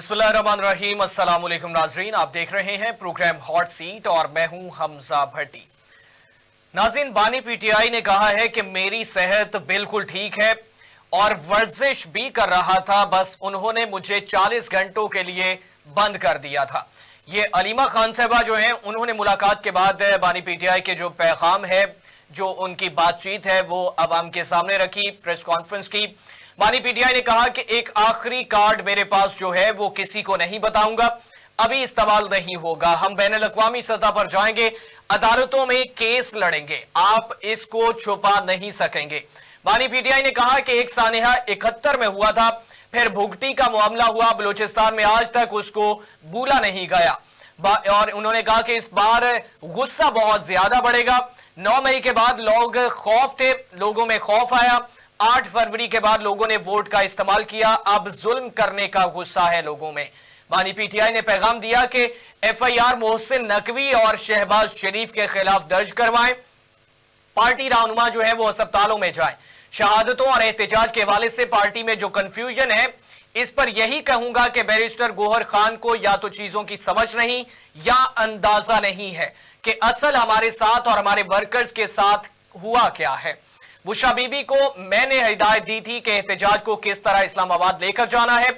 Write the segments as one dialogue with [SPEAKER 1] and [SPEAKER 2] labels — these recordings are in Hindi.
[SPEAKER 1] बिस्मिल्लाहिर्रहमानिर्रहीम। अस्सलाम वालेकुम नाज़रीन, आप देख रहे हैं प्रोग्राम हॉट सीट और मैं हूं हमजा भट्टी। नाज़रीन, बानी पीटीआई ने कहा है कि मेरी सेहत बिल्कुल ठीक है और वर्जिश भी कर रहा था, बस उन्होंने मुझे 40 घंटों के लिए बंद कर दिया था। ये अलीमा खान साहबा जो हैं, उन्होंने मुलाकात के बाद बानी पीटीआई के जो पैगाम है, जो उनकी बातचीत है, वो अवाम के सामने रखी, प्रेस कॉन्फ्रेंस की। बानी पीटीआई ने कहा कि एक आखिरी कार्ड मेरे पास जो है वो किसी को नहीं बताऊंगा, अभी इस्तेमाल नहीं होगा। हम बैनुल अक़वामी सतह पर जाएंगे, अदालतों में केस लड़ेंगे, आप इसको छुपा नहीं सकेंगे। बानी पीटीआई ने कहा कि एक सानेहा 71 में हुआ था, फिर भुगटी का मामला हुआ बलूचिस्तान में, आज तक उसको भूला नहीं गया। और उन्होंने कहा कि इस बार गुस्सा बहुत ज्यादा बढ़ेगा। 9 मई के बाद लोग खौफ थे, लोगों में खौफ आया। 8 फरवरी के बाद लोगों ने वोट का इस्तेमाल किया, अब जुल्म करने का गुस्सा है लोगों में। बानी पीटीआई ने पैगाम दिया कि FIR मोहसिन नकवी और शहबाज शरीफ के खिलाफ दर्ज करवाएं, पार्टी रहनुमा जो है वो अस्पतालों में जाए। शहादतों और एहतजाज के हवाले से पार्टी में जो कंफ्यूजन है, इस पर यही कहूंगा कि बैरिस्टर गौहर खान को या तो चीजों की समझ नहीं या अंदाजा नहीं है कि असल हमारे साथ और हमारे वर्कर्स के साथ हुआ क्या है। बुशरा बीबी को मैंने हिदायत दी थी कि एहतजाज को किस तरह इस्लामाबाद लेकर जाना है,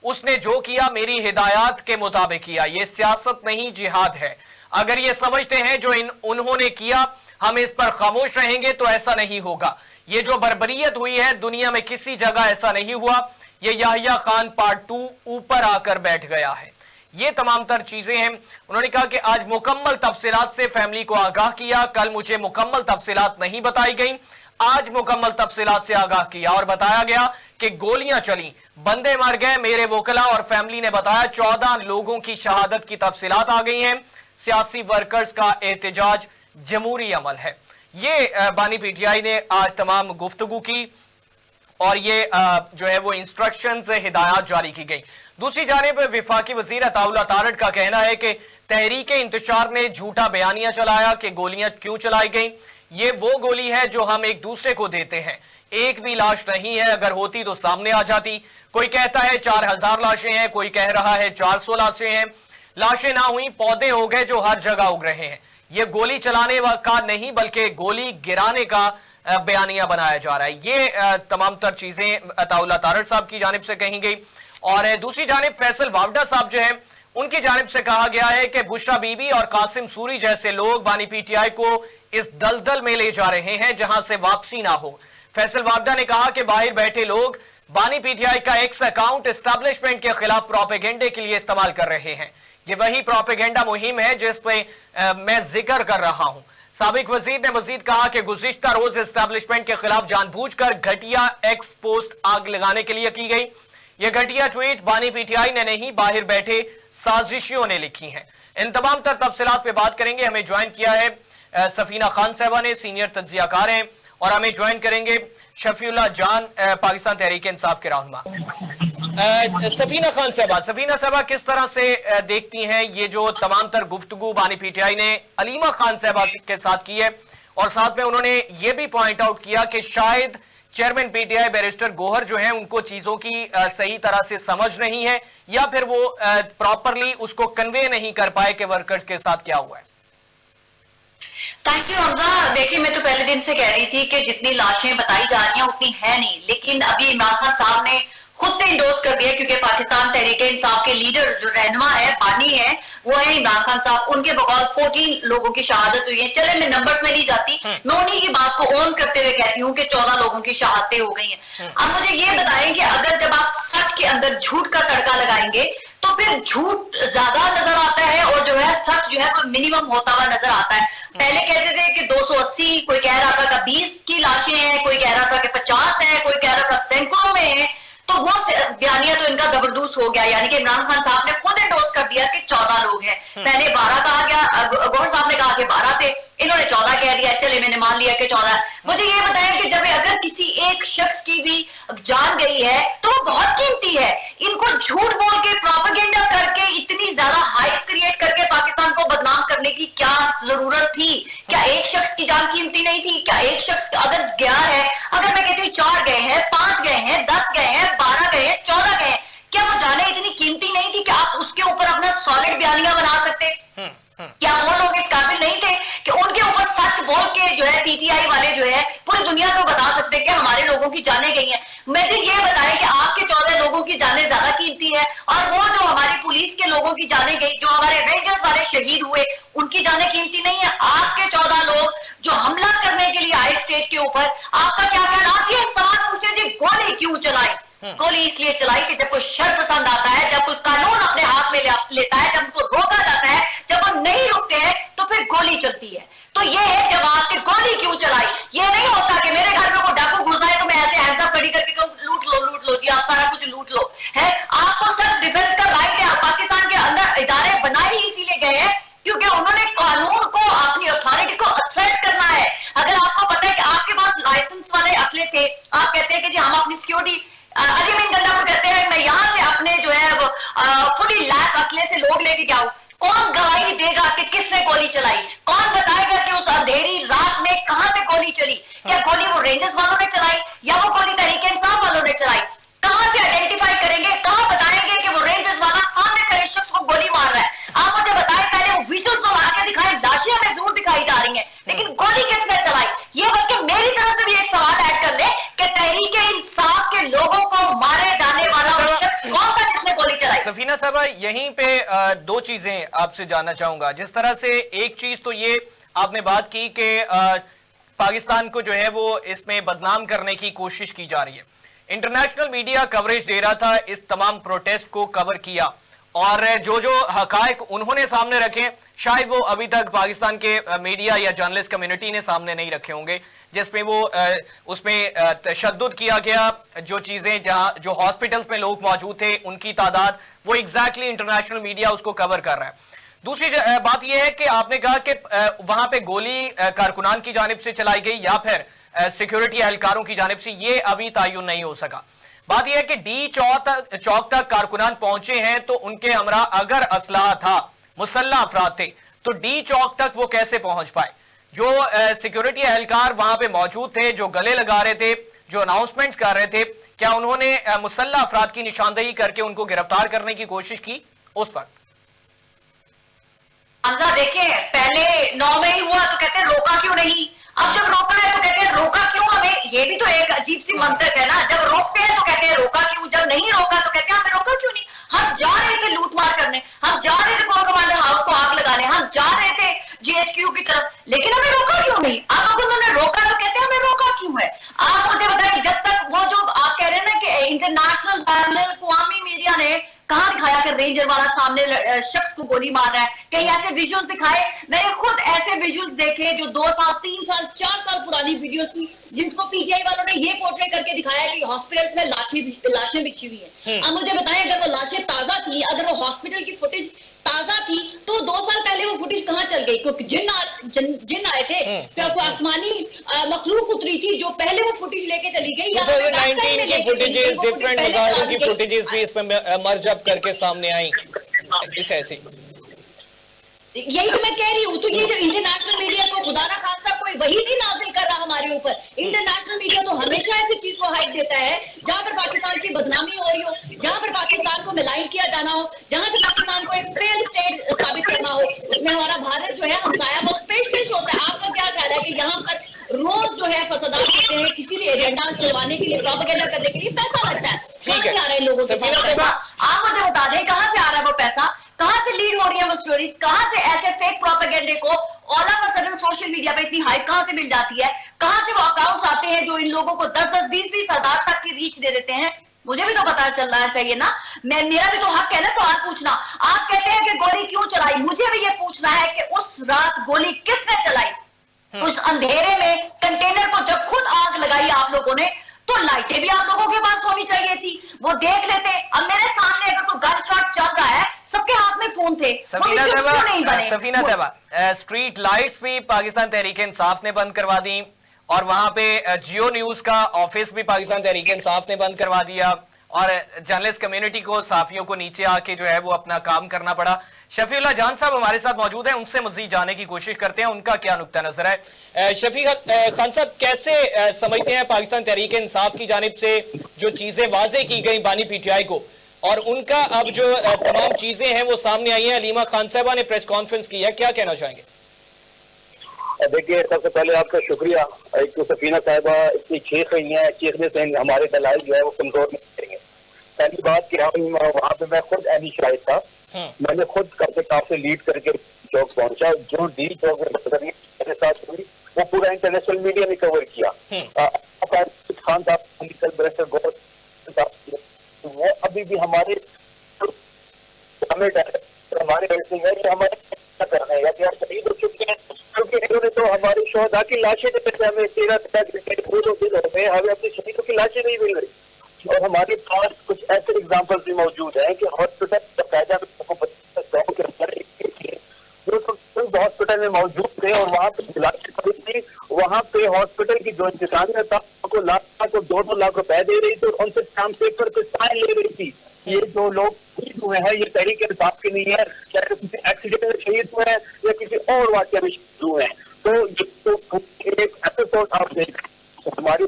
[SPEAKER 1] उसने जो किया मेरी हिदायत के मुताबिक किया। यह सियासत नहीं, जिहाद है। अगर ये समझते हैं जो उन्होंने किया हम इस पर खामोश रहेंगे, तो ऐसा नहीं होगा। ये जो बर्बरियत हुई है, दुनिया में किसी जगह ऐसा नहीं हुआ। ये याहिया खान पार्ट 2 ऊपर आकर बैठ गया है। ये तमाम तर चीजें हैं। उन्होंने कहा कि आज मुकम्मल तफसीलात से फैमिली को आगाह किया, कल मुझे मुकम्मल तफसीलात नहीं बताई गई, आज मुकम्मल तफसीलात से आगाह किया और बताया गया कि गोलियां चली, बंदे मर गए। मेरे वोकला और फैमिली ने बताया 14 लोगों की शहादत की तफसीलात आ गई हैं। सियासी वर्कर्स का एहतजाज जमहूरी अमल है। ये बानी पीटीआई ने आज तमाम गुफ्तगू की और ये जो है वो इंस्ट्रक्शंस, हिदायत जारी की गई। दूसरी जानिब विफाकी वजीर अताउल्लाह तारड़ का कहना है कि तहरीक इंतशार ने झूठा बयानिया चलाया कि गोलियां क्यों चलाई गई। ये वो गोली है जो हम एक दूसरे को देते हैं, एक भी लाश नहीं है, अगर होती तो सामने आ जाती। कोई कहता है 4000 लाशें हैं, कोई कह रहा है 400 लाशें हैं। लाशें ना हुई, पौधे हो गए जो हर जगह उग रहे हैं। ये गोली चलाने का नहीं बल्कि गोली गिराने का बयानिया बनाया जा रहा है। ये तमाम तर चीजें अताउल्लाह तारड़ साहब की जानिब से कही गई। और दूसरी जानिब फैसल वावडा साहब जो है, उनकी जानिब से कहा गया है कि बुशरा बीबी और कासिम सूरी जैसे लोग बानी पीटीआई को इस दलदल में ले जा रहे हैं जहां से वापसी ना हो। फैसल वावडा ने कहा कि बाहर बैठे लोग बानी पीटीआई का एक्स अकाउंट एस्टैब्लिशमेंट के खिलाफ प्रोपेगेंडे के लिए इस्तेमाल कर रहे हैं। ये वही प्रोपेगेंडा मुहिम है जिस पे मैं जिक्र कर रहा हूं। साबिक वजीर ने मजीद कहा कि गुज़िश्ता रोज एस्टैब्लिशमेंट के खिलाफ जानबूझकर घटिया एक्स पोस्ट आग लगाने के लिए की गई। यह घटिया ट्वीट बानी पीटीआई ने नहीं, बाहर बैठे साजिशियों ने लिखी हैं। इन तमाम तर तफसीलात पे बात करेंगे। हमें ज्वाइन किया है सफीना खान साहबा ने, सीनियर तज्जियाकार हैं, और हमें ज्वाइन करेंगे शफीउल्लाह जान, पाकिस्तान तहरीक इंसाफ के रहनुमा। सफीना खान साहबा, सफीना साहबा किस तरह से देखती हैं ये जो तमाम तर गुफ्तगू बानी पीटीआई ने अलीमा खान साहबा के साथ की है, और साथ में उन्होंने ये भी पॉइंट आउट किया कि शायद चेयरमैन पीटीआई बैरिस्टर गौहर जो है उनको चीजों की सही तरह से समझ नहीं है, या फिर वो प्रॉपरली उसको कन्वे नहीं कर पाए कि वर्कर्स के साथ क्या हुआ है।
[SPEAKER 2] Thank you Hamza. देखिए, मैं तो पहले दिन से कह रही थी कि जितनी लाशें बताई जा रही हैं उतनी है नहीं, लेकिन अभी इमरान खान साहब ने खुद से इंडोर्स कर दिया, क्योंकि पाकिस्तान तहरीक इंसाफ के लीडर जो रहनुमा है, बानी है, वो है इमरान खान साहब। उनके बकौल 14 लोगों की शहादत हुई है। चले, मैं नंबर्स में नहीं जाती, मैं उन्हीं की बात को ऑन करते हुए कहती हूँ कि 14 लोगों की शहादतें हो गई हैं। अब मुझे ये बताएं कि अगर जब आप सच के अंदर झूठ का तड़का लगाएंगे तो फिर झूठ ज्यादा नजर आता है और जो है सच जो है वो मिनिमम होता हुआ नजर आता है। पहले कहते थे कि 280, कोई कह रहा था कि 20 की लाशें हैं, कोई कह रहा था कि 50 है, कोई कह रहा था सैकड़ों में है। तो वो बयानिया तो इनका जबरदस्त हो गया, यानी कि इमरान खान साहब ने खुद एंडोर्स कर दिया कि 14 लोग हैं। पहले 12 कहा गया, गौहर साहब ने कहा कि 12 थे, इन्होंने 14 कह दिया। चले, मैंने मान लिया कि 14। मुझे ये बताएं कि जब अगर किसी एक शख्स की भी जान गई है तो वो बहुत कीमती है। इनको झूठ बोल के, प्रोपेगेंडा करके, इतनी ज्यादा हाइप क्रिएट करके पाकिस्तान को बदनाम करने की क्या जरूरत थी? क्या एक शख्स की जान कीमती नहीं थी? क्या एक शख्स अगर गया है, अगर मैं कहती हूँ 4 गए हैं, 5 गए हैं, 10 गए हैं, 12 गए हैं, 14 गए हैं, क्या वो जाने इतनी कीमती नहीं थी कि आप उसके ऊपर अपना सॉलिड बयानियां बना सकते? क्या वो लोग इस काबिल नहीं थे कि उनके ऊपर सच बोल के जो है पीटीआई वाले जो है पूरी दुनिया को बता सकते कि हमारे लोगों की जानें गई हैं? मुझे ये बताएं कि आपके 14 लोगों की जानें ज्यादा कीमती है और वो जो हमारी पुलिस के लोगों की जानें गई, जो हमारे रेंजर्स वाले शहीद हुए, उनकी जानें कीमती नहीं है? आपके 14 लोग जो हमला करने के लिए आए स्टेट के ऊपर, आपका क्या ख्याल? आप ये सवाल पूछते जी गोली क्यों चलाई? गोली इसलिए चलाई कि जब कोई शर पसंद आता है, जब कोई कानून अपने हाथ में लेता है, जब उनको रोका जाता है, जब वो नहीं रुकते हैं तो फिर गोली चलती है। तो ये है जवाब कि गोली क्यों चलाई। ये नहीं होता कि मेरे घर में कोई डाकू घुस आए तो मैं ऐसे हैंड्स अप खड़ी करके कहूं लूट लो जी, आप सारा कुछ लूट लो है। आपको सब डिफेंस का राइट है। पाकिस्तान के अंदर इदारे बनाए ही इसीलिए गए हैं क्योंकि उन्होंने कानून को, अपनी अथॉरिटी को असर्ट करना है। अगर आपको पता है कि आपके पास लाइसेंस वाले असले थे, आप कहते हैं कि जी हम अपनी सिक्योरिटी, अलीमीन गंडा को कहते हैं मैं यहां से अपने जो है वो फुली लैस असले से लोग लेके जाऊं, कौन गवाही देगा कि किसने गोली चलाई? कौन बताएगा कि उस अंधेरी रात में कहां से गोली चली? क्या गोली वो रेंजर्स वालों ने चलाई या वो गोली तहरीक इंसाफ वालों ने चलाई? कहां से आइडेंटिफाई करेंगे? कहां बताएंगे कि वो रेंजर्स वाला सामने खड़े शख्स को गोली मार रहा है? आप मुझे बताएं, पहले वो विजुअल तो ला के दिखाएं, लाशें हमें जरूर दिखाई जा रही हैं, लेकिन गोली किसने चलाई? ये बल्कि मेरी तरफ से भी एक सवाल ऐड कर ले कि तहरीक इंसाफ के लोगों को मारे जाने वाला वो शख्स कौन था जिसने गोली चलाई?
[SPEAKER 1] सफीना साहब, यहीं पे दो चीजें आपसे जानना चाहूंगा। जिस तरह से एक चीज तो ये आपने बात की कि पाकिस्तान को जो है वो इसमें बदनाम करने की कोशिश की जा रही है। इंटरनेशनल मीडिया कवरेज दे रहा था, इस तमाम प्रोटेस्ट को कवर किया और जो जो हकायक उन्होंने सामने रखे शायद वो अभी तक पाकिस्तान के मीडिया या जर्नलिस्ट कम्युनिटी ने सामने नहीं रखे होंगे, जिसमें वो उसमें तशद्दुद किया गया। जो चीजें जहां जो हॉस्पिटल्स में लोग मौजूद थे उनकी तादाद, वो एग्जैक्टली इंटरनेशनल मीडिया उसको कवर कर रहा है। दूसरी बात यह है कि आपने कहा कि वहां पे गोली कारकुनान की जानिब से चलाई गई या फिर सिक्योरिटी एहलकारों की जानिब से, ये अभी तायुन नहीं हो सका। बात यह है कि डी चौक तक कारकुनान पहुंचे हैं तो उनके हमरा अगर असलाह था, मुसल्लह अफराद थे, तो डी चौक तक वो कैसे पहुंच पाए? जो सिक्योरिटी एहलकार वहां पे मौजूद थे, जो गले लगा रहे थे, जो अनाउंसमेंट्स कर रहे थे, क्या उन्होंने मुसल्लह अफराद की निशानदेही करके उनको गिरफ्तार करने की कोशिश की उस वक्त?
[SPEAKER 2] हमजा देखिए, पहले 9 मई हुआ तो कहते हैं रोका क्यों नहीं, अब जब रोका है तो कहते हैं रोका क्यों हमें? ये भी तो एक अजीब सी मंतक है ना। जब रोकते हैं तो कहते हैं रोका क्यों, जब नहीं रोका तो कहते हैं हमें रोका क्यों नहीं? हम जा रहे थे लूट मार करने, हम जा रहे थे कोर कमांडर हाउस को आग लगाने, हम जा रहे थे जीएचक्यू की तरफ, लेकिन हमें रोका क्यों नहीं? अब अगर उन्होंने रोका तो कहते हैं हमें रोका क्यों है? आप मुझे बताइए, जब तक वो जो आप कह रहे हैं ना कि इंटरनेशनल अक़वामी मीडिया ने कहां दिखाया कि रेंजर वाला सामने शख्स को गोली मार रहा है? कहीं ऐसे विजुअल्स दिखाए? मैंने खुद ऐसे विजुअल्स देखे जो 2 साल 3 साल 4 साल पुरानी वीडियोस थी, जिनको पीटीआई वालों ने ये पोर्ट्रे करके दिखाया कि हॉस्पिटल्स में लाशें बिछी हुई हैं। अब मुझे बताएं, अगर वो लाशें ताजा थी, अगर वो हॉस्पिटल की फुटेज ताजा थी, तो 2 साल पहले वो फुटेज कहां चल गई? क्योंकि जिन आए थे, क्या कोई आसमानी मखलूक उतरी थी जो पहले वो फुटेज लेके चली गई?
[SPEAKER 1] 2019 की फुटेजेस, डिफरेंट मजारों की फुटेजेस भी इसमें मर्ज अप करके सामने आई इस ऐसी।
[SPEAKER 2] यही तो मैं कह रही हूँ। तो ये जो इंटरनेशनल मीडिया को खुदा ना खास्ता कोई वही नहीं नाजिल कर रहा हमारे ऊपर। इंटरनेशनल मीडिया तो हमेशा ऐसी चीज को हाइप देता है जहां पर पाकिस्तान की बदनामी हो रही हो, जहां पर पाकिस्तान को मिलाइन किया जाना हो, जहां से पाकिस्तान को एक फेल स्टेट साबित करना हो, उसमें हमारा भारत जो है हमसाया बहुत पेश होता है। आपका क्या ख्याल है कि यहाँ पर रोज जो है फसादात होते हैं, किसी भी एजेंडा चलवाने के लिए, प्रोपेगेंडा करने के लिए पैसा लगता है? कहां से आ रहा है लोगों के पास? आप मुझे बता दें कहां से आ रहा है वो पैसा, कहां से लीड हो रही है वो स्टोरीज, कहां से ऐसे फेक प्रोपेगेंडे को all of a sudden social media पे इतनी हाइप कहां से मिल जाती है? कहां से वो अकाउंट्स आते हैं जो इन लोगों को 10-10, 20-20 हजार तक की रीच दे देते हैं? मुझे भी तो पता चलना चाहिए ना, मेरा भी तो हक है ना सवाल पूछना। आप कहते हैं कि गोली क्यों चलाई, मुझे भी ये पूछना है कि उस रात गोली किसने चलाई? उस अंधेरे में कंटेनर को जब खुद आग लगाई आप लोगों ने, तो लाइटें भी आप लोगों के पास होनी चाहिए थी, वो देख लेते। अब मेरे सामने अगर कोई गन शॉट चल रहा है, सबके हाथ में फोन थे।
[SPEAKER 1] सफीना साहबा, स्ट्रीट लाइट्स भी पाकिस्तान तहरीक इंसाफ ने बंद करवा दी और वहां पे जियो न्यूज का ऑफिस भी पाकिस्तान तहरीक इंसाफ ने बंद करवा दिया और जर्नलिस्ट कम्युनिटी को, साफियों को नीचे आके जो है वो अपना काम करना पड़ा। शफीउल्लाह जान साहब हमारे साथ मौजूद हैं, उनसे मजीद जाने की कोशिश करते हैं उनका क्या नुक्ता नजर है। शफी खान साहब, कैसे समझते हैं पाकिस्तान तहरीक इंसाफ की जानिब से जो चीजें वाजे की गई बानी पीटीआई को और उनका अब जो तमाम चीजें हैं वो सामने आई हैं। हलीमा खान साहबा ने प्रेस कॉन्फ्रेंस की है, क्या कहना चाहेंगे?
[SPEAKER 3] देखिए, सबसे पहले आपका शुक्रिया। एक तो सफीना साहिबा इतनी चीख रही है, चीखने से हमारे दलाइल जो है वो कमजोर नहीं करेंगे। पहली बात कि हम वहाँ पे मैं खुद एनी शाहिद था, मैंने खुद करके काफी लीड करके चौक पहुंचा। जो डी चौक मेरे साथ हुई वो पूरा इंटरनेशनल मीडिया ने कवर किया। खान साहब वो अभी भी हमारे ऐसे है कि हमारे कर रहे हैं या शहीद हो चुके हैं, क्योंकि इन्होंने तो हमारे शोहदा की लाशें हमें 13 हमें अपनी शहीदों की लाशें नहीं मिल रही। और हमारे पास कुछ ऐसे एग्जाम्पल भी मौजूद हैं कि हॉस्पिटल गाँव के अंदर जो हॉस्पिटल में मौजूद थे और वहाँ पे लाशें खरीद थी, वहाँ पे हॉस्पिटल की जो इंतजामिया था को 2-2 लाख रुपए दे रही थी और उनसे स्टाम्प पेपर पे साइन ले रही थी। ये जो लोग शहीद हुए हैं ये तहरीक इंसाफ के नहीं है, चाहे किसी एक्सीडेंट में शहीद हुए हैं या किसी और वाक़या में शहीद हुए हैं। तो ये तो एक एपिसोड आप देख हमारे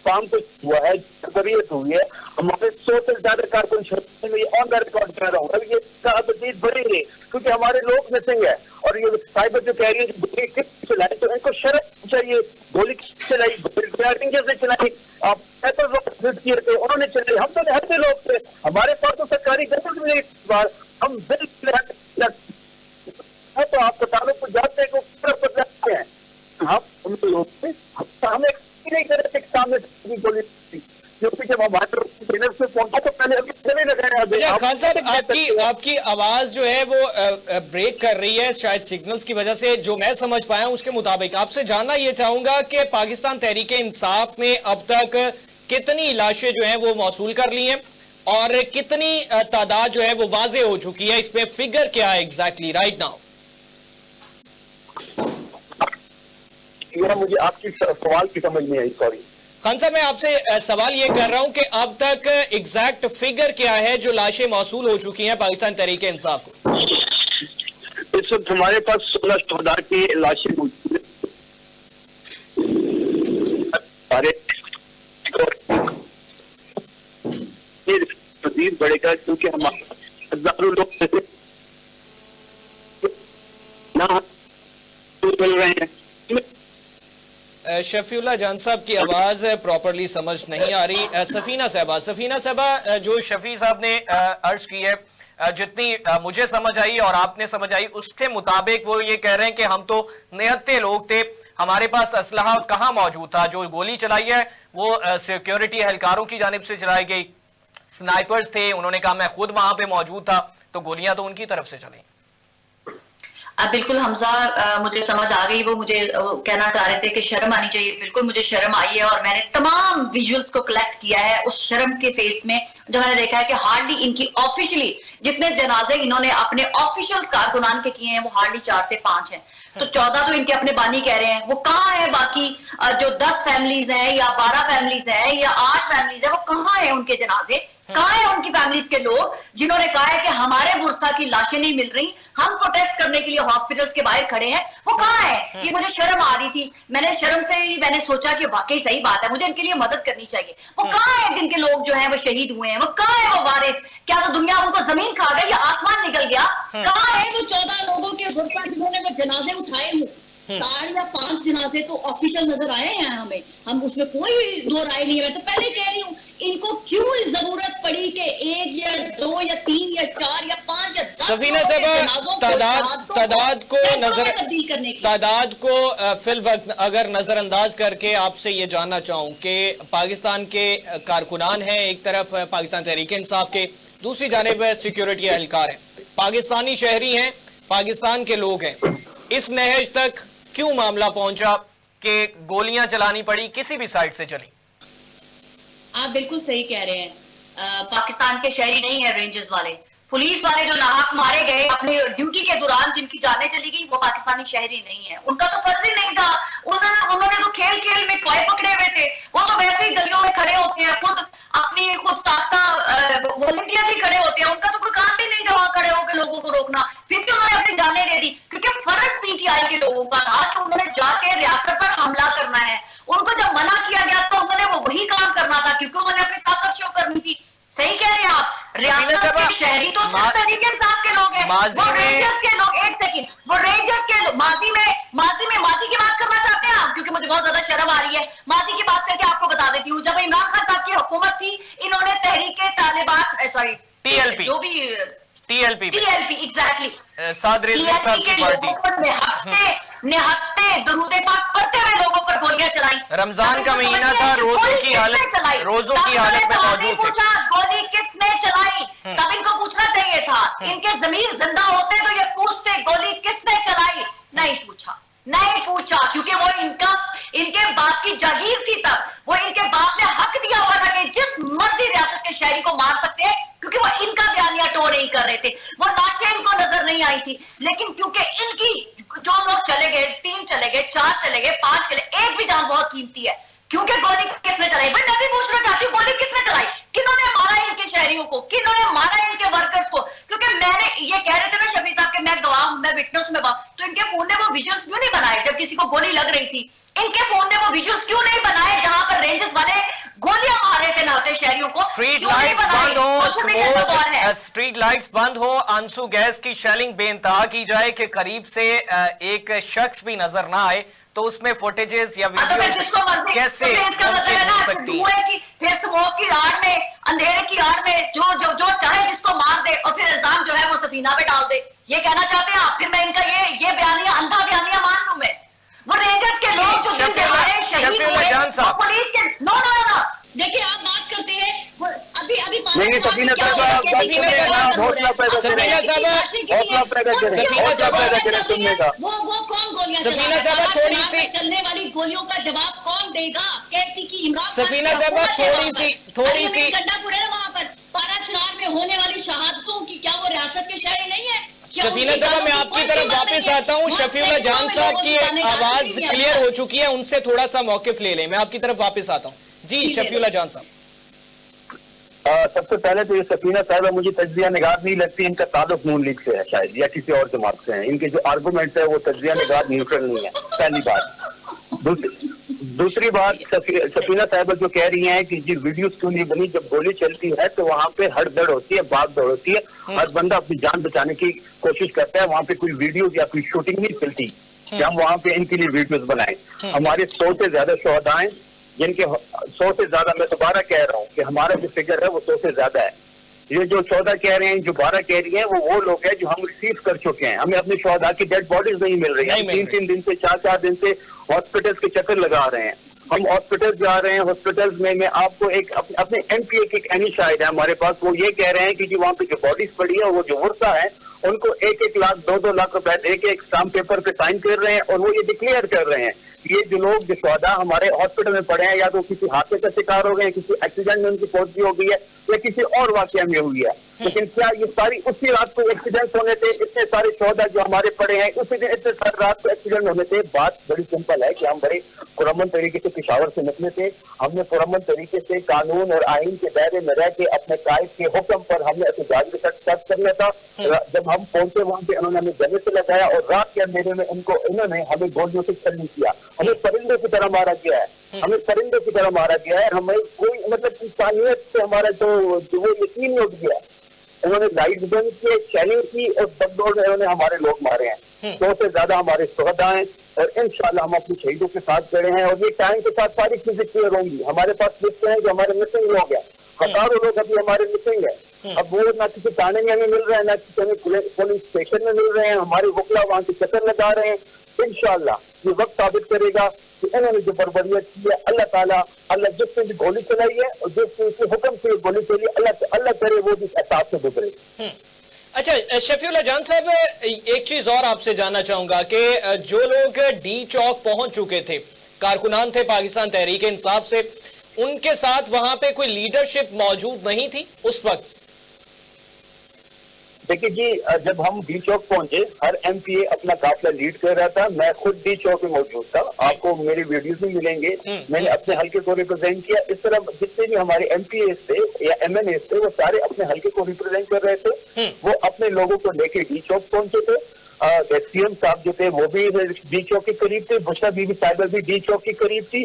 [SPEAKER 3] काम कुछ हुआ है, जरूरत हुई है, हमारे 100 से ज्यादा कारकुन में ये ऑन द रिकॉर्ड कर रहा हूँ, ये तहदीद बढ़ेगी क्योंकि हमारे लोग मिसिंग है। और ये साइबर जो कह रही है गोली किस चलाई, तो इनको शर्म चाहिए। गोली किस चलाई, जैसे चलाई, आप किए थे उन्होंने चलाई, हम तो हर लोग थे, हमारे पास तो सरकारी गवर्नमेंट में इस बार हम बिल्कुल तो आपको ताल्लुक को जानते हैं हम उन लोग से हमें नहीं कर रहे सामने गोली, क्योंकि जब हमारे से पहुंचा तो पहले अभी लगाया।
[SPEAKER 1] खान साहब, आपकी आवाज जो है वो ब्रेक कर रही है शायद सिग्नल्स की वजह से, जो मैं समझ पाया हूं उसके मुताबिक। आपसे जानना ये चाहूंगा कि पाकिस्तान तहरीक इंसाफ ने अब तक कितनी लाशें जो हैं वो मौसूल कर ली हैं और कितनी तादाद जो है वो वाजे हो चुकी है, इसमें फिगर क्या है एग्जैक्टली राइट नाउ?
[SPEAKER 3] मुझे आपकी सवाल की समझ नहीं आई, सॉरी
[SPEAKER 1] खान साहब। मैं आपसे सवाल ये कर रहा हूं कि अब तक एग्जैक्ट फिगर क्या है जो लाशें मौसूल हो चुकी हैं पाकिस्तान तहरीक इंसाफ को?
[SPEAKER 3] इस वक्त हमारे पास 16 शहदा की लाशें मौजूद हैं। मजीद बढ़ेगा क्योंकि हमारे हजारों लोग मिल रहे हैं।
[SPEAKER 1] शफीउल्लाह जान साहब की आवाज प्रॉपरली समझ नहीं आ रही। सफीना साहबा, जो शफी साहब ने अर्ज की है, जितनी मुझे समझ आई और आपने समझ आई उसके मुताबिक वो ये कह रहे हैं कि हम तो निहत्ते लोग थे, हमारे पास असलहा कहाँ मौजूद था, जो गोली चलाई है वो सिक्योरिटी एहलकारों की जानिब से चलाई गई, स्नाइपर्स थे, उन्होंने कहा मैं खुद वहां पे मौजूद था, तो गोलियां तो उनकी तरफ से चली।
[SPEAKER 2] बिल्कुल हमजा, मुझे समझ आ गई। वो मुझे कहना चाह रहे थे कि शर्म आनी चाहिए, बिल्कुल मुझे शर्म आई है और मैंने तमाम विजुअल्स को कलेक्ट किया है उस शर्म के फेस में, जब मैंने देखा है कि हार्डली इनकी ऑफिशियली जितने जनाजे इन्होंने अपने ऑफिशियल कारकुनान के किए हैं वो हार्डली 4 से 5 हैं। तो 14 तो इनके अपने बानी कह रहे हैं, वो कहाँ है बाकी जो 10 फैमिलीज हैं या 12 फैमिलीज हैं या 8 फैमिलीज हैं, वो कहाँ है उनके जनाजे, कहाँ है उनकी फैमिलीज के लोग जिन्होंने कहा है कि हमारे बुरसा की लाशें नहीं मिल रही, हम प्रोटेस्ट करने के लिए हॉस्पिटल्स के बाहर खड़े हैं, वो कहाँ है? ये मुझे शर्म आ रही थी, मैंने शर्म से ही मैंने सोचा कि वाकई सही बात है, मुझे इनके लिए मदद करनी चाहिए। वो कहाँ है जिनके लोग जो हैं वो शहीद हुए हैं, वो कहाँ है वो वारिस? क्या तो दुनिया उनको जमीन खा गई या आसमान निकल गया? कहाँ है वो 14 लोगों के बुरसा जिन्होंने वो जनाजे उठाए हुए? 4 या 5 जनाजे तो ऑफिशियल नजर आए हैं हमें, हम उसमें कोई दो राय नहीं है। मैं तो पहले कह रही हूँ इनको क्यों जरूरत पड़ी कि 1 या 2 या 3 या 4 या 5 या 10
[SPEAKER 1] सफीना साहब, तादाद को फिल वक्त अगर नजरअंदाज करके आपसे ये जानना चाहूँ कि पाकिस्तान के कारकुनान हैं एक तरफ, पाकिस्तान तहरीक इंसाफ के दूसरी जानिब सिक्योरिटी एहलकार हैं, पाकिस्तानी शहरी हैं, पाकिस्तान के लोग हैं, इस नहज तक क्यों मामला पहुंचा कि गोलियां चलानी पड़ी, किसी भी साइड से चली?
[SPEAKER 2] आप बिल्कुल सही कह रहे हैं, पाकिस्तान के शहरी नहीं है रेंजर्स वाले, पुलिस वाले जो नाहक मारे गए अपने ड्यूटी के दौरान जिनकी जानें चली गई, वो पाकिस्तानी शहरी नहीं है, उनका तो फर्ज ही नहीं था। उन्होंने तो खेल खेल में टॉय पकड़े हुए थे, वो तो वैसे ही गलियों में खड़े होते हैं, खुद साख्ता वॉलंटियरली खड़े होते हैं, उनका तो कोई काम भी नहीं था वहां खड़े होकर लोगों को रोकना, फिर भी उन्होंने अपनी जानें दे दी क्योंकि फर्ज पीटीआई के लोगों का था कि उन्होंने जाके रियासत पर हमला करना है। उनको जब मना किया गया तो उन्होंने वो वही काम करना था क्योंकि उन्होंने अपनी ताकत शो करनी थी। सही कह रहे हैं आप, रियासत के शहरी तो सिर्फ तहरीक इंसाफ के लोग हैं, वो रेंजर्स के लोग, एक सेकंड, वो रेंजर्स के लोग माजी की बात करना चाहते हैं आप, क्योंकि मुझे बहुत ज्यादा शर्म आ रही है। माजी की बात करके आपको बता देती हूँ, जब इमरान खान साहब की हुकूमत थी, इन्होंने तहरीक तालिबान, सॉरी
[SPEAKER 1] टीएलपी,
[SPEAKER 2] जो भी
[SPEAKER 1] टीएलपी
[SPEAKER 2] एग्जैक्टली
[SPEAKER 1] साद रिजवी साहब की पार्टी
[SPEAKER 2] निहत्ते दरूद पाक पढ़ते हुए लोगों पर गोलियां चलाई।
[SPEAKER 1] रमजान का महीना था, रोजों की हालत में मौजूद थे।
[SPEAKER 2] गोली किसने चलाई, तब इनको पूछना चाहिए था। इनके जमीर जिंदा होते तो ये पूछते गोली किसने चलाई, नहीं पूछा, क्योंकि वो इनके बाप की जागीर थी। तब वो इनके बाप ने हक दिया हुआ था कि जिस मर्जी रियासत के शहरी को मार सकते हैं, क्योंकि वो इनका बयानिया टो नहीं कर रहे थे, वो लाशें इनको नजर नहीं आई थी। लेकिन क्योंकि इनकी जो लोग चले गए, 3 चले गए, 4 चले गए, 5 चले, एक भी जान बहुत कीमती है, क्योंकि गोली किसने चलाई। मैं भी पूछना चाहती हूँ, गोली किसने चलाई, किन्होंने मारा इनके शहरियों को, किन्होंने मारा इनके वर्कर्स को। क्योंकि मैंने ये कह रहे थे ना शफी साहब के मैं गवाह हूं, मैं विटनेस में बात, तो इनके फोन ने वो विजुअल्स क्यों नहीं बनाए जब किसी को गोली लग रही थी? इनके फोन ने वो विजुअल्स क्यों नहीं बनाए जहां पर रेंजर्स वाले गोलियां मार रहे थे नहाते शहरियों को?
[SPEAKER 1] स्ट्रीट लाइट्स बंद हो, स्ट्रीट लाइट्स बंद हो, आंसू गैस की शेलिंग बेइंतहा की जाए कि करीब से एक शख्स भी नजर ना आए, तो उसमें फुटेजेस या वीडियो कैसे हो सकती है?
[SPEAKER 2] फिर स्मोक की आड़ में, अंधेरे की आड़ में जो चाहे जिसको मार दे और फिर इल्जाम जो है वो सफीना पे डाल दे, ये कहना चाहते हैं आप? फिर मैं इनका ये बयानिया, अंधा बयानिया मान लूं मैं? वो रेंजर्स के लोग जो दिन दिहाड़े शहीद हुए, पुलिस के नो, देखिए आप बात करते हैं अभी
[SPEAKER 3] सफीना साहब
[SPEAKER 2] वो कौन गोलियां थोड़ी सी चलने वाली गोलियों का जवाब कौन देगा? कहती कि इमरान
[SPEAKER 1] सफीना साहब थोड़ी सी
[SPEAKER 2] गड्ढापुर है ना वहां पर, पारा चुनाव में होने वाली शहादतों की क्या वो रियासत के शहरी नहीं है?
[SPEAKER 1] शफीना साहब मैं आपकी तरफ वापस आता हूं। शफीउल्लाह जान साहब की आवाज क्लियर हो चुकी है, उनसे थोड़ा सा मौकिफ ले लें। मैं आपकी तरफ वापस आता हूं जी। शफीउल्लाह जान साहब,
[SPEAKER 3] सबसे पहले तो ये सफीना साहब मुझे तज्जिया निगार नहीं लगती, इनका ताल्लुक नून लीग से है शायद, या किसी और जमात से है। इनके जो आर्गूमेंट है वो तज्जिया निगार न्यूट्रल नहीं है, पहली बात। दूसरी बात, सफीना साहब जो कह रही हैं कि जी वीडियोस क्यों नहीं बनी, जब गोली चलती है तो वहां पे हड़बड़ होती है, भाग दौड़ होती है, हर बंदा अपनी जान बचाने की कोशिश करता है, वहां पे कोई वीडियो या कोई शूटिंग नहीं चलती कि हम वहां पे इनके लिए वीडियोस बनाएं। हमारे 100 से ज्यादा शोहदा हैं, जिनके 100 से ज्यादा, मैं दोबारा कह रहा हूँ कि हमारा जो फिगर है वो 100 से ज्यादा है। ये जो 14 कह रहे हैं, जो 12 कह रही हैं, वो लोग हैं जो हम रिसीव कर चुके हैं। हमें अपने शोहदा की डेड बॉडीज नहीं मिल रही है, 3-3 दिन से 4-4 दिन से हॉस्पिटल्स के चक्कर लगा रहे हैं, हम हॉस्पिटल जा रहे हैं। हॉस्पिटल्स में मैं आपको एक अपने एमपीए की एक शायद है हमारे पास, वो ये कह रहे हैं कि जी वहाँ पे जो बॉडीज पड़ी है, वो जो वर्षा है, उनको 1-1 लाख 2-2 लाख रुपए एक स्टाम्प पेपर पे साइन कर रहे हैं, और वो ये डिक्लेयर कर रहे हैं ये जो लोग जो शोहदा हमारे हॉस्पिटल में पड़े हैं, या तो किसी हादसे का शिकार हो गए, किसी एक्सीडेंट में उनकी मौत भी हो गई है, या किसी और वाकया में हुई है। लेकिन क्या ये सारी उसी रात को एक्सीडेंट होने थे? इतने सारे शोहदा जो हमारे पड़े हैं उसी दिन इतने सारी रात को एक्सीडेंट होने थे? बात बड़ी सिंपल है कि हम बड़े पुरअमन तरीके से पेशावर से निकले थे, हमने पुरअमन तरीके से कानून और आइन के दायरे में रह के अपने कायद के हुक्म पर हमने एहतजाज कर लिया था। जब हम पहुंचे वहां पे उन्होंने हमें जगह से लगाया, और रात के अंधेरे में इन्होंने हमें गोलियों से छलनी किया, हमें परिंदों की तरह मारा गया है, हमें परिंदों की तरह मारा गया है। हमें कोई मतलब इंसानियत से हमारा जो वो यकीन उठ गया। उन्होंने लाइट बंद किए, शेलिंग की, और बगदौड़ में उन्होंने हमारे लोग मारे हैं। 100 से ज्यादा हमारे शोहदा हैं, और इंशाल्लाह हम अपने शहीदों के साथ खड़े हैं, और ये टाइम के साथ सारी चीजें क्लियर होंगी। हमारे पास लिस्ट हैं जो हमारे मिसिंग लोग हैं, हजारों लोग अभी हमारे मिसिंग है। अब वो ना किसी थाने में हमें मिल रहे हैं, ना किसी हमें पुलिस स्टेशन में मिल रहे हैं, हमारे वकला वहां के चक्कर लगा रहे हैं। इंशाल्लाह ये वक्त साबित करेगा कि इन्होंने जो बर्बरियत की है, अल्लाह जिससे भी गोली चलाई है और जिसके हुक्म से गोली चली, अल्लाह करे वो जिस एहसास से गुजरे।
[SPEAKER 1] अच्छा शफीउल्लाह जान साहब, एक चीज और आपसे जानना चाहूंगा कि जो लोग डी चौक पहुंच चुके थे, कारकुनान थे पाकिस्तान तहरीक इंसाफ से, उनके साथ वहां पे कोई लीडरशिप मौजूद नहीं थी उस वक्त?
[SPEAKER 3] देखिए जी, जब हम डी चौक पहुंचे, हर एमपीए अपना काफिला लीड कर रहा था। मैं खुद डी चौक में मौजूद था, आपको मेरे वीडियोस में मिलेंगे। मैंने अपने हल्के को रिप्रेजेंट किया। इस तरह जितने भी हमारे एमपीए थे या एमएनए थे, वो सारे अपने हल्के को रिप्रेजेंट कर रहे थे। वो अपने लोगों को लेकर डी चौक पहुंचे थे। सीएम साहब जो थे वो भी डी चौक के करीब थे, बुशरा बीबी साहिबा भी डी चौक के करीब थी।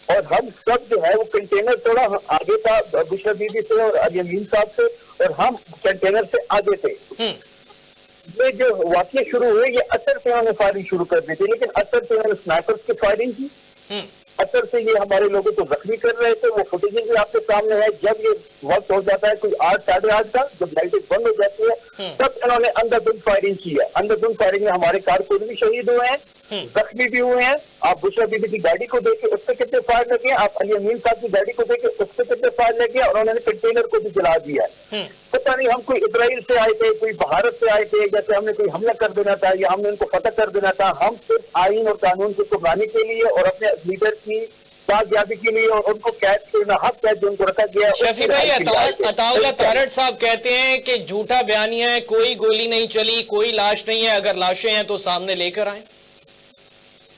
[SPEAKER 3] और हम सब जो है वो कंटेनर थोड़ा आगे था बुशरा बीबी से और अली अमीन साहब से, और हम कंटेनर से आगे थे। ये जो वाक़ये शुरू हुए ये असर से उन्होंने फायरिंग शुरू कर दी थी, लेकिन असर से उन्होंने स्नाइपर्स की फायरिंग की, असर से ये हमारे लोगों को जख्मी कर रहे थे। वो फुटेज भी आपके सामने है। जब ये वक्त हो जाता है कोई 8 साढ़े 8 का, जब लाइटें बंद हो जाती है, तब इन्होंने अंधाधुंध फायरिंग की है। अंधाधुंध फायरिंग में हमारे कारकुन भी शहीद हुए हैं, जख्मी भी हुए हैं। आप बुशरा बीबी की गाड़ी को देखे उस पर कितने फायर लगे, आप अली अमीन साहब की गाड़ी को देखे उस पर कितने फायर लगे, और उन्होंने कंटेनर को भी जला दिया है। पता नहीं हम कोई इजराइल से आए थे, कोई भारत से आए थे, जैसे हमने कोई हमला कर देना था या हमने उनको फतह कर देना था। हम सिर्फ आईन और कानून को कुर्बानी के लिए और अपने लीडर की कामयाबी के लिए और उनको कैद करना हक कैद जो उनको रखा गया।
[SPEAKER 4] शफी भाई, अताउल्लाह तारड़ साहब कहते हैं कि झूठा बयानिया है, कोई गोली नहीं चली, कोई लाश नहीं है, अगर लाशें हैं तो सामने लेकर आए।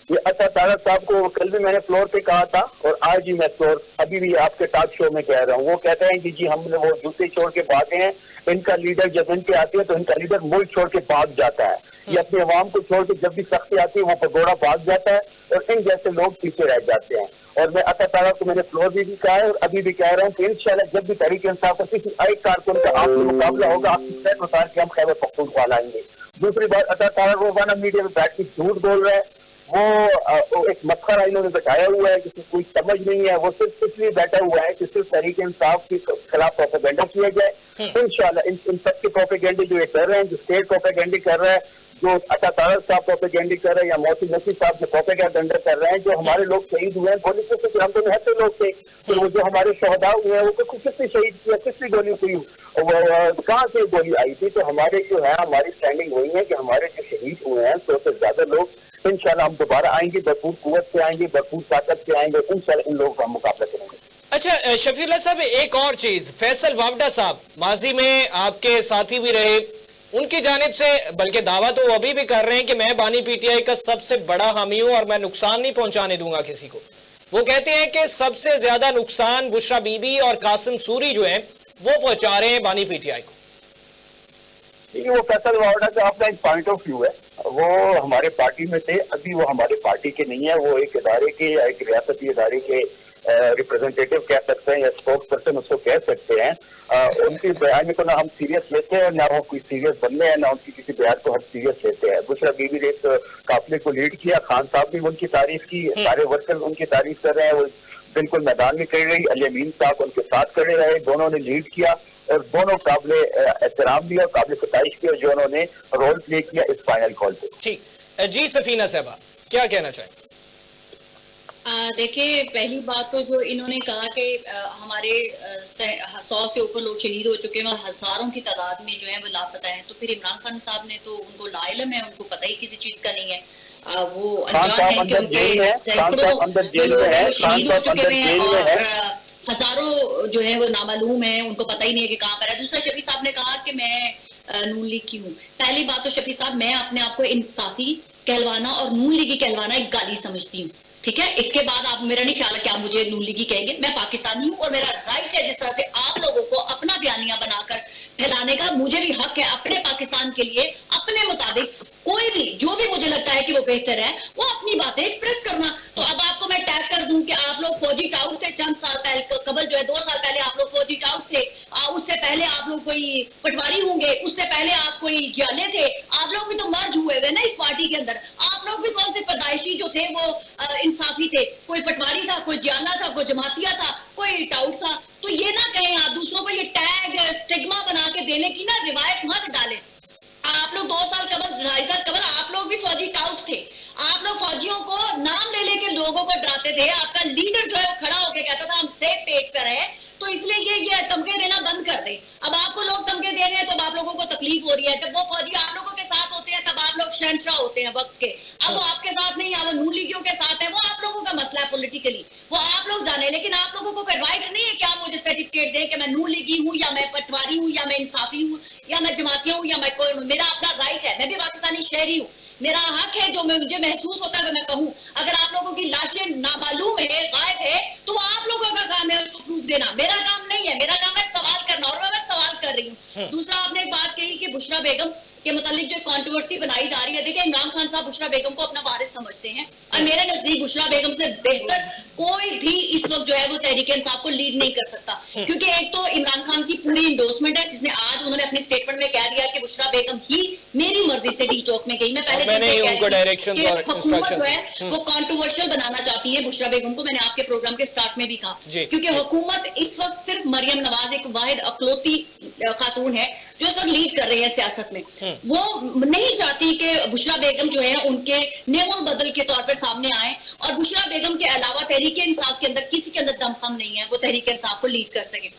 [SPEAKER 3] ये अच्छा तारड़ साहब को कल भी मैंने फ्लोर पे कहा था और आज ही मैं फ्लोर अभी भी आपके टॉक शो में कह रहा हूँ। वो कहते हैं कि जी हमने वो जूते छोड़ के भागे हैं, इनका लीडर जब इन पे आती है तो इनका लीडर मुल्क छोड़ के भाग जाता है। ये अपने अवाम को छोड़ के जब भी सख्ती आती है वो पगोड़ा भाग जाता है और इन जैसे लोग पीछे रह जाते हैं। और मैं अता ताला को मैंने फ्लोर भी कहा है और अभी भी कह रहा हूँ कि इंशाल्लाह जब भी तहरीक इंसाफ का किसी एक कारकुन का आपसे मुकाबला होगा, आपकी सेट उतार के हम खैबर पख्तूनख्वा लाएंगे। दूसरी बात, अता ताला रोजाना मीडिया में बैठ के झूठ बोल रहा है। वो एक मस्खरा इन्होंने बताया हुआ है, किसी कोई समझ नहीं है। वो सिर्फ इसलिए बैठा हुआ है कि सिर्फ तहरीक इंसाफ के खिलाफ प्रोपेगेंडा किया जाए। इंशाल्लाह इन सबके प्रोपेगेंडे जो ये कर रहे हैं, जो स्टेट प्रोपेगेंडे कर रहा है, जो अता तारड़ साहब प्रोपेगेंडे कर रहे हैं या मोहसिन नकीब साहब जो प्रोपेगेंडा कर रहे हैं, जो हमारे लोग शहीद हुए हैं गोली से, फिर हम तो निहत्ते लोग थे, फिर वो जो हमारे शहदा हुए हैं वो किसने शहीद किया, किसने गोली हुई, कहाँ से गोली आई थी। तो हमारे जो है हमारी स्टैंडिंग हुई है कि हमारे जो शहीद हुए हैं 100 से ज्यादा लोग, इंशाल्लाह हम दोबारा आएंगे, भरपूर कुव्वत से आएंगे, भरपूर ताकत से आएंगे, इंशाल्लाह इन लोगों का मुकाबला करेंगे।
[SPEAKER 4] अच्छा शफीउल्लाह साहब, एक और चीज, फैसल वावडा साहब माजी में आपके साथी भी रहे, उनकी जानिब से बल्कि दावा तो वो अभी भी कर रहे हैं कि मैं बानी पीटीआई का सबसे बड़ा हामी हूं और मैं नुकसान नहीं पहुंचाने दूंगा किसी को। वो कहते हैं कि सबसे ज्यादा नुकसान बुशरा बीबी और कासिम सूरी जो है वो पहुंचा रहे हैं बानी पीटीआई को।
[SPEAKER 3] देखिए वो फैसल वावडा का अपना एक पॉइंट ऑफ व्यू है। वो हमारे पार्टी में थे, अभी वो हमारे पार्टी के नहीं है। वो एक इदारे के या एक रियासती इदारे के रिप्रेजेंटेटिव कह सकते हैं या स्पोक्स पर्सन उसको कह सकते हैं। उनकी बयान को ना हम सीरियस लेते हैं, ना वो कोई सीरियस बनने हैं, ना उनकी किसी बयान को हम सीरियस लेते हैं। बुशरा बीबी ने एक काफिले को लीड किया, खान साहब भी उनकी तारीफ की, सारे वर्कर्स उनकी तारीफ कर रहे हैं, वो बिल्कुल मैदान में खड़े रही, अली अमीन साहब उनके साथ खड़े रहे, दोनों ने लीड किया और दोनों काबिले एहतराम भी और काबिले सताइश की, और जो उन्होंने रोल प्ले किया इस फाइनल कॉल पे।
[SPEAKER 4] ठीक जी, सफीना साहबा क्या कहना चाहें?
[SPEAKER 2] देखिए, पहली बात तो जो इन्होंने कहा कि हमारे 100 से ऊपर लोग शहीद हो चुके हैं और हजारों की तादाद में जो है वो लापता है, तो फिर इमरान खान साहब ने तो उनको लाइलम है, उनको पता ही किसी चीज का नहीं है। वो अनजान है कि उनके सैकड़ों लोग शहीद हो चुके हैं और हजारों जो है वो नामालूम है, उनको पता ही नहीं है कि कहाँ पर है। दूसरा, शफी साहब ने कहा कि मैं नून लीग की हूँ। पहली बात तो शफी साहब, मैं अपने आप को इंसाफी कहलवाना और नून लीगी कहलवाना एक गाली समझती हूँ, ठीक है। इसके बाद आप, मेरा नहीं ख्याल है कि आप मुझे नून लीगी कहेंगे। मैं पाकिस्तानी हूँ और मेरा राइट है, जिस तरह से आप लोगों को अपना बयानिया बनाकर फैलाने का, मुझे भी हक है अपने पाकिस्तान के लिए अपने मुताबिक कोई भी जो भी मुझे लगता है कि वो बेहतर है वो अपनी बातें एक्सप्रेस करना। तो अब आपको मैं टैग कर दूं कि आप लोग फौजी टाउट थे चंद साल पहले, कबल जो है 2 साल पहले आप लोग फौजी टाउट थे, उससे पहले आप लोग कोई पटवारी होंगे, उससे पहले आप कोई जियाले थे, आप लोग भी तो मर्ज हुए हुए ना इस पार्टी के अंदर। आप लोग भी कौन से पैदाइशी जो थे वो इंसाफी थे, कोई पटवारी था, कोई जियाला था, कोई जमातिया था, कोई टाउट था। तो ये ना कहें आप दूसरों को ये टैग स्टिग्मा बना के देने की ना रिवायत मत डालें। आप लोग 2 साल कबल 2.5 साल कबल आप लोग भी फौजी टाउट थे, आप लोग फौजियों को नाम ले लेके लोगों को डराते थे। आपका लीडर जो है वो खड़ा होकर कहता था हम सेफ पेज पर है, तो इसलिए ये धमके देना बंद कर दें। अब आपको लोग धमके दे रहे हैं तो आप लोगों को तकलीफ हो रही है। जब वो फौजी आप लोगों के साथ होते हैं तब आप लोग शहंशाह होते हैं वक्त के। अब वो आपके साथ नहीं है, वो नून लीगियों के साथ है, वो आप लोगों का मसला है पॉलिटिकली, वो आप लोग जाने। लेकिन आप लोगों को कोई राइट नहीं है कि आप मुझे सर्टिफिकेट दें कि मैं नून लीगी हूँ या मैं पटवारी हूँ या मैं इंसाफी हूँ या मैं जमातिया हूँ या मैं कोई हूँ। मेरा अपना राइट है, मैं भी पाकिस्तानी शहरी हूँ, मेरा हक है जो मुझे महसूस होता है मैं कहूँ। अगर आप लोगों की लाशें नामालूम है, गायब है, तो आप लोगों का काम है उसको प्रूफ देना, मेरा काम नहीं है। मेरा काम है सवाल करना और मैं सवाल कर रही हूँ। दूसरा, आपने एक बात कही कि बुशरा बेगम के मुतालिक जो कंट्रोवर्सी बनाई जा रही है, देखिए इमरान खान साहब बुशरा बेगम को अपना वारिस समझते हैं और मेरे नजदीक बुशरा बेगम से बेहतर कोई भी इस वक्त जो है वो तहरीक इंसाफ को लीड नहीं कर सकता, क्योंकि एक तो इमरान खान की पूरी इंडोर्समेंट है, जिसने आज उन्होंने अपनी स्टेटमेंट में कह दिया कि बुशरा बेगम ही मेरी मर्जी से डी चौक में गई। मैं पहले हुकूमत जो है वो कंट्रोवर्शियल बनाना चाहती है बुशरा बेगम को, मैंने आपके प्रोग्राम के स्टार्ट में भी कहा, क्योंकि हुकूमत इस वक्त सिर्फ मरियम नवाज एक वाहिद अकलौती खातून है जो सब लीड कर रही है सियासत में। वो नहीं चाहती कि बुशरा बेगम जो है उनके नेमो बदल के तौर पर सामने आए, और बुशरा बेगम के अलावा तहरीक इंसाफ के अंदर किसी के अंदर दमखम नहीं है वो तहरीक इंसाफ को लीड कर सके।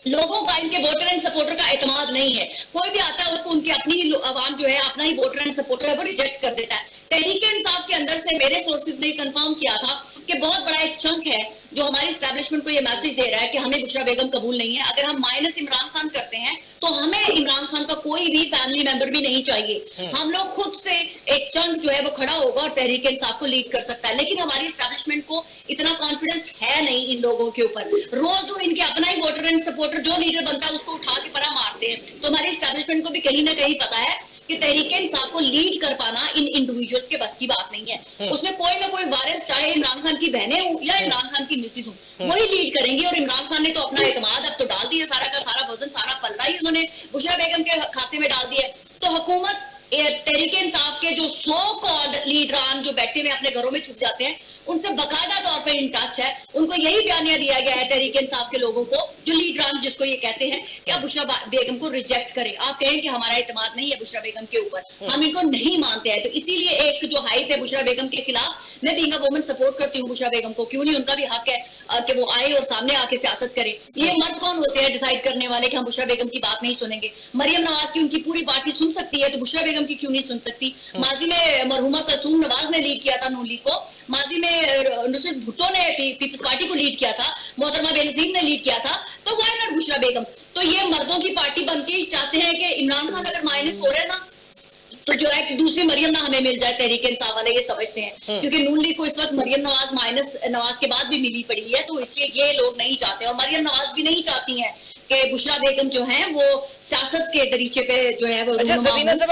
[SPEAKER 2] लोगों का इनके वोटर एंड सपोर्टर का एतमाद नहीं है, कोई भी आता है उसको उनकी अपनी आवाम जो है अपना ही वोटर एंड सपोर्टर है वो रिजेक्ट कर देता है। तहरीक इंसाफ के अंदर से मेरे सोर्सेज ने कंफर्म किया था कि बहुत बड़ा एक चंक है जो हमारी एस्टैब्लिशमेंट को ये मैसेज दे रहा है कि हमें बुशरा बेगम कबूल नहीं है। अगर हम माइनस इमरान खान करते हैं तो हमें इमरान खान का कोई भी फैमिली मेंबर भी नहीं चाहिए। हम लोग खुद से एक चंक जो है वो खड़ा होगा और तहरीक इंसाफ को लीड कर सकता है, लेकिन हमारी एस्टैब्लिशमेंट को इतना कॉन्फिडेंस है नहीं इन लोगों के ऊपर। रोज जो इनके अपना ही वोटर एंड सपोर्टर जो लीडर बनता है उसको उठा के परा मारते हैं, तो हमारी एस्टैब्लिशमेंट को भी कहीं ना कहीं पता है कि तहरीक इंसाफ को लीड कर पाना इन इंडिविजुअल्स के बस की बात नहीं है। उसमें कोई ना कोई वारिस, चाहे इमरान खान की बहनें हो या इमरान खान की मिसेज हो, वही लीड करेंगी। और इमरान खान ने तो अपना एतमाद अब तो डाल दिया, सारा का सारा वजन, सारा पल्ला ही उन्होंने बुशरा बेगम के खाते में डाल दिया। तो हुकूमत तहरीक इंसाफ के जो सो कॉल्ड लीडरान जो बैठे हुए अपने घरों में छुप जाते हैं उनसे बाकायदा तौर पर इन टच है। उनको यही बयानिया दिया गया है तहरीक इंसाफ के लोगों को, जो लीडरान जिसको ये कहते हैं कि आप बुशरा बेगम को रिजेक्ट करें, आप कहें कि हमारा एतमाद नहीं है बुशरा बेगम के ऊपर, हम इनको नहीं मानते हैं। तो इसीलिए एक जो हाइप है बुशरा बेगम के खिलाफ, मैं बीइंग अ वुमन सपोर्ट करती हूँ बुशरा बेगम को, क्यों नहीं, उनका भी हक है कि वो आए और सामने आके सियासत करें। ये मर्द कौन होते हैं डिसाइड करने वाले कि हम बुशरा बेगम की बात नहीं सुनेंगे? मरियम नवाज की उनकी पूरी पार्टी सुन सकती है, तो बुशरा बेगम की क्यों नहीं सुन सकती? माजी में मरहुमा कलसूम नवाज ने लीड किया था नून लीग को, माजी में नुसरत भुट्टो ने पीपल्स पार्टी को लीड किया था, मोहतरमा बेनजीर ने लीड किया था, तो व्हाई नॉट बुशरा बेगम? तो ये मर्दों की पार्टी बनके चाहते हैं कि इमरान खान अगर माइनस हो रहे हैं ना तो जो है कि दूसरी मरियम ना हमें मिल जाए, तहरीक इंसाफ वाले ये समझते हैं, क्योंकि नून लीग को इस वक्त मरियम नवाज माइनस नवाज के बाद भी मिली पड़ी है, तो इसलिए ये लोग नहीं चाहते। और मरियम नवाज भी नहीं चाहती हैं कि बुशरा बेगम जो है वो सियासत के तरीके पे जो है वो।
[SPEAKER 4] अच्छा सबीना साहब,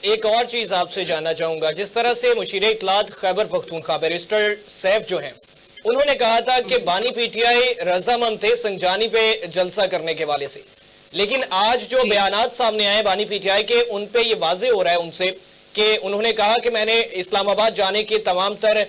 [SPEAKER 4] एक और चीज आपसे जानना चाहूंगा। जिस तरह से मुशीर इत्तलात खैबर पख्तूनख्वा बैरिस्टर सैफ जो है उन्होंने कहा था कि बानी पीटीआई रजामंद थे संजानी पे जलसा करने के वाले से, लेकिन आज जो बयानात सामने आए बानी पीटीआई के, उन पे ये वाजे हो रहा है उनसे कि उन्होंने कहा कि मैंने इस्लामाबाद जाने की तमाम तर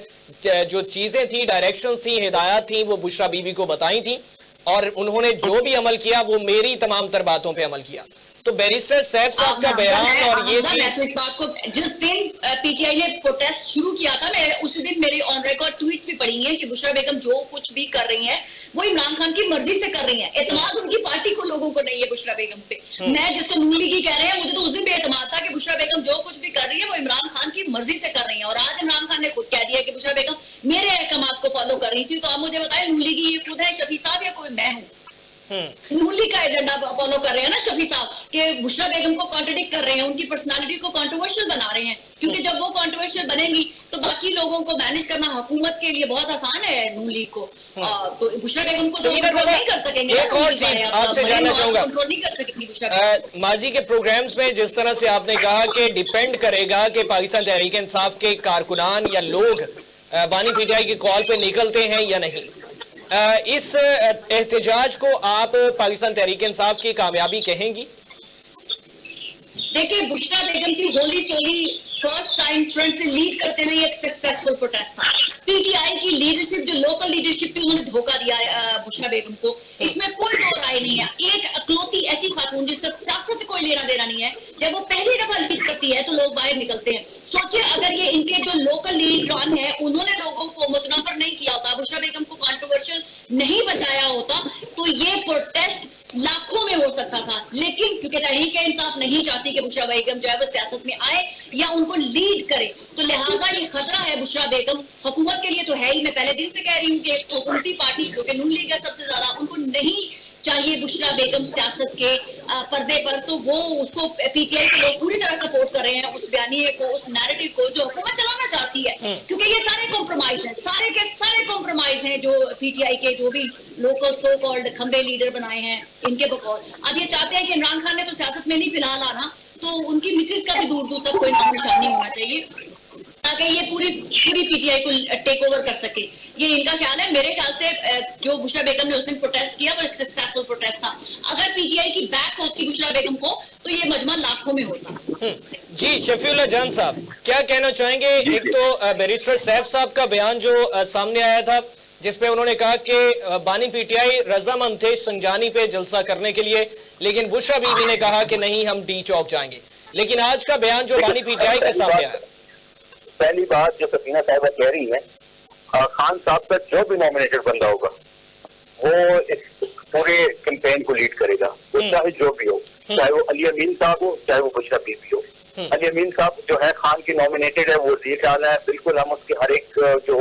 [SPEAKER 4] जो चीजें थी, डायरेक्शंस थी, हिदायत थी, वो बुशरा बीबी को बताई थी, और उन्होंने जो भी अमल किया वो मेरी तमाम तर बातों पे अमल किया। तो बैरिस्टर सैफ साहब का बयान और ये चीज,
[SPEAKER 2] इस बात को जिस दिन पीटीआई ने प्रोटेस्ट शुरू किया था, मैं उसी दिन मेरे ऑन रिकॉर्ड ट्वीट्स भी पढ़ी हैं कि बुशरा बेगम जो कुछ भी कर रही हैं वो इमरान खान की मर्जी से कर रही हैं। एतमाद उनकी पार्टी को, लोगों को नहीं है बुशरा बेगम पे। मैं जिसको नून लीगी कह रहे हैं, मुझे तो उस दिन भी एतमाद था कि बुशरा बेगम जो कुछ भी कर रही है वो इमरान खान की मर्जी से कर रही है। और आज इमरान खान ने खुद कह दिया कि बुशरा बेगम मेरे अहकामात को फॉलो कर रही थी। तो आप मुझे बताएं, नून लीगी ये खुद है, शफी साहब या कोई मैं हूँ? नून लीग का एजेंडा फॉलो कर रहे हैं ना शफी साहब, कि बुशरा बेगम को कॉन्ट्रडिक्ट कर रहे हैं, उनकी पर्सनालिटी को कंट्रोवर्शियल बना रहे हैं, क्योंकि जब वो कंट्रोवर्शियल बनेंगी तो बाकी लोगों को मैनेज करना हुकूमत के लिए बहुत आसान है नून लीग को। तो बुशरा बेगम को कंट्रोल नहीं कर सकेंगे।
[SPEAKER 4] एक और चीज आपसे जानना चाहूंगा,
[SPEAKER 2] कंट्रोल नहीं कर सकेंगी बुशरा।
[SPEAKER 4] माजी के प्रोग्राम्स में जिस तरह से आपने कहा कि डिपेंड करेगा कि पाकिस्तान तहरीक इंसाफ के कारकुनान या लोग बानी पीटीआई की कॉल पे निकलते हैं या नहीं, इस एहतजाज को आप पाकिस्तान तहरीक इंसाफ की कामयाबी कहेंगी?
[SPEAKER 2] देखिए, बुशरा बेगम की होली सोली फर्स्ट टाइम फ्रंट से लीड करते हुए एक सक्सेसफुल प्रोटेस्ट था। पीटीआई की लीडरशिप, जो लोकल लीडरशिप थी, उन्होंने धोखा दिया बुशरा बेगम को, इसमें कोई दो राय नहीं है। एक अकलौती ऐसी खातून जिसका सियासत से कोई लेना देना नहीं है, जब वो पहली दफा लीड करती है तो लोग बाहर निकलते हैं। सोचिए, अगर ये इनके जो लोकल लीडरान है उन्होंने लोगों को मुतनफर नहीं किया होता, बुशरा बेगम को कंट्रोवर्शियल नहीं बताया होता, तो ये प्रोटेस्ट लाखों में हो सकता था। लेकिन क्योंकि तहरीक इंसाफ नहीं चाहती कि बुशरा बेगम जो है वो सियासत में आए या उनको लीड करे, तो लिहाजा ये खतरा है बुशरा बेगम हुकूमत के लिए तो है ही। मैं पहले दिन से कह रही हूँ कि हुकूमती पार्टी क्योंकि नून लीग है सबसे ज्यादा, उनको नहीं चाहिए बुशरा बेगम सियासत के पर्दे पर, तो वो उसको पीटीआई के लोग पूरी तरह सपोर्ट कर रहे हैं, उस बयानिए को, उस नैरेटिव को जो हुकूमत चलाना चाहती है, क्योंकि ये सारे कॉम्प्रोमाइज हैं, सारे के सारे कॉम्प्रोमाइज हैं जो पीटीआई के जो भी लोकल सो कॉल्ड खंबे लीडर बनाए हैं इनके बकौल। अब ये चाहते हैं कि इमरान खान ने तो सियासत में नहीं फिलहाल आना, तो उनकी मिसेज का भी दूर दूर तक कोई नाम निशान नहीं होना चाहिए, ताकि ये पूरी पीटीआई को टेक ओवर कर सके। ये इनका ख्याल है। मेरे ख्याल से जो बुशरा बेगम ने उस दिन प्रोटेस्ट किया वो एक सक्सेसफुल प्रोटेस्ट था। अगर पीटीआई की बैक होती बुशरा बेगम को तो ये मजमा लाखों में होता।
[SPEAKER 4] जी शफीउल्लाह जान साहब, क्या कहना चाहेंगे? एक तो बैरिस्टर सैफ साहब का बयान जो सामने आया था जिसपे उन्होंने कहा कि बानी पीटीआई रजामंद थे संजानी पे जलसा करने के लिए, लेकिन बुशरा बीबी ने कहा कि नहीं हम डी चौक जाएंगे। लेकिन आज का बयान जो बानी पीटीआई के सामने आया,
[SPEAKER 3] पहली बात जो सकीना साहिबा कह रही है, खान साहब का जो भी नॉमिनेटेड बंदा होगा वो इस पूरे कैंपेन को लीड करेगा, वो चाहे जो भी हो, चाहे वो अली अमीन साहब हो चाहे वो बुशरा बीबी हो। अली अमीन साहब जो है खान की नॉमिनेटेड है, वो लीड आना है, बिल्कुल हम उसके हर एक जो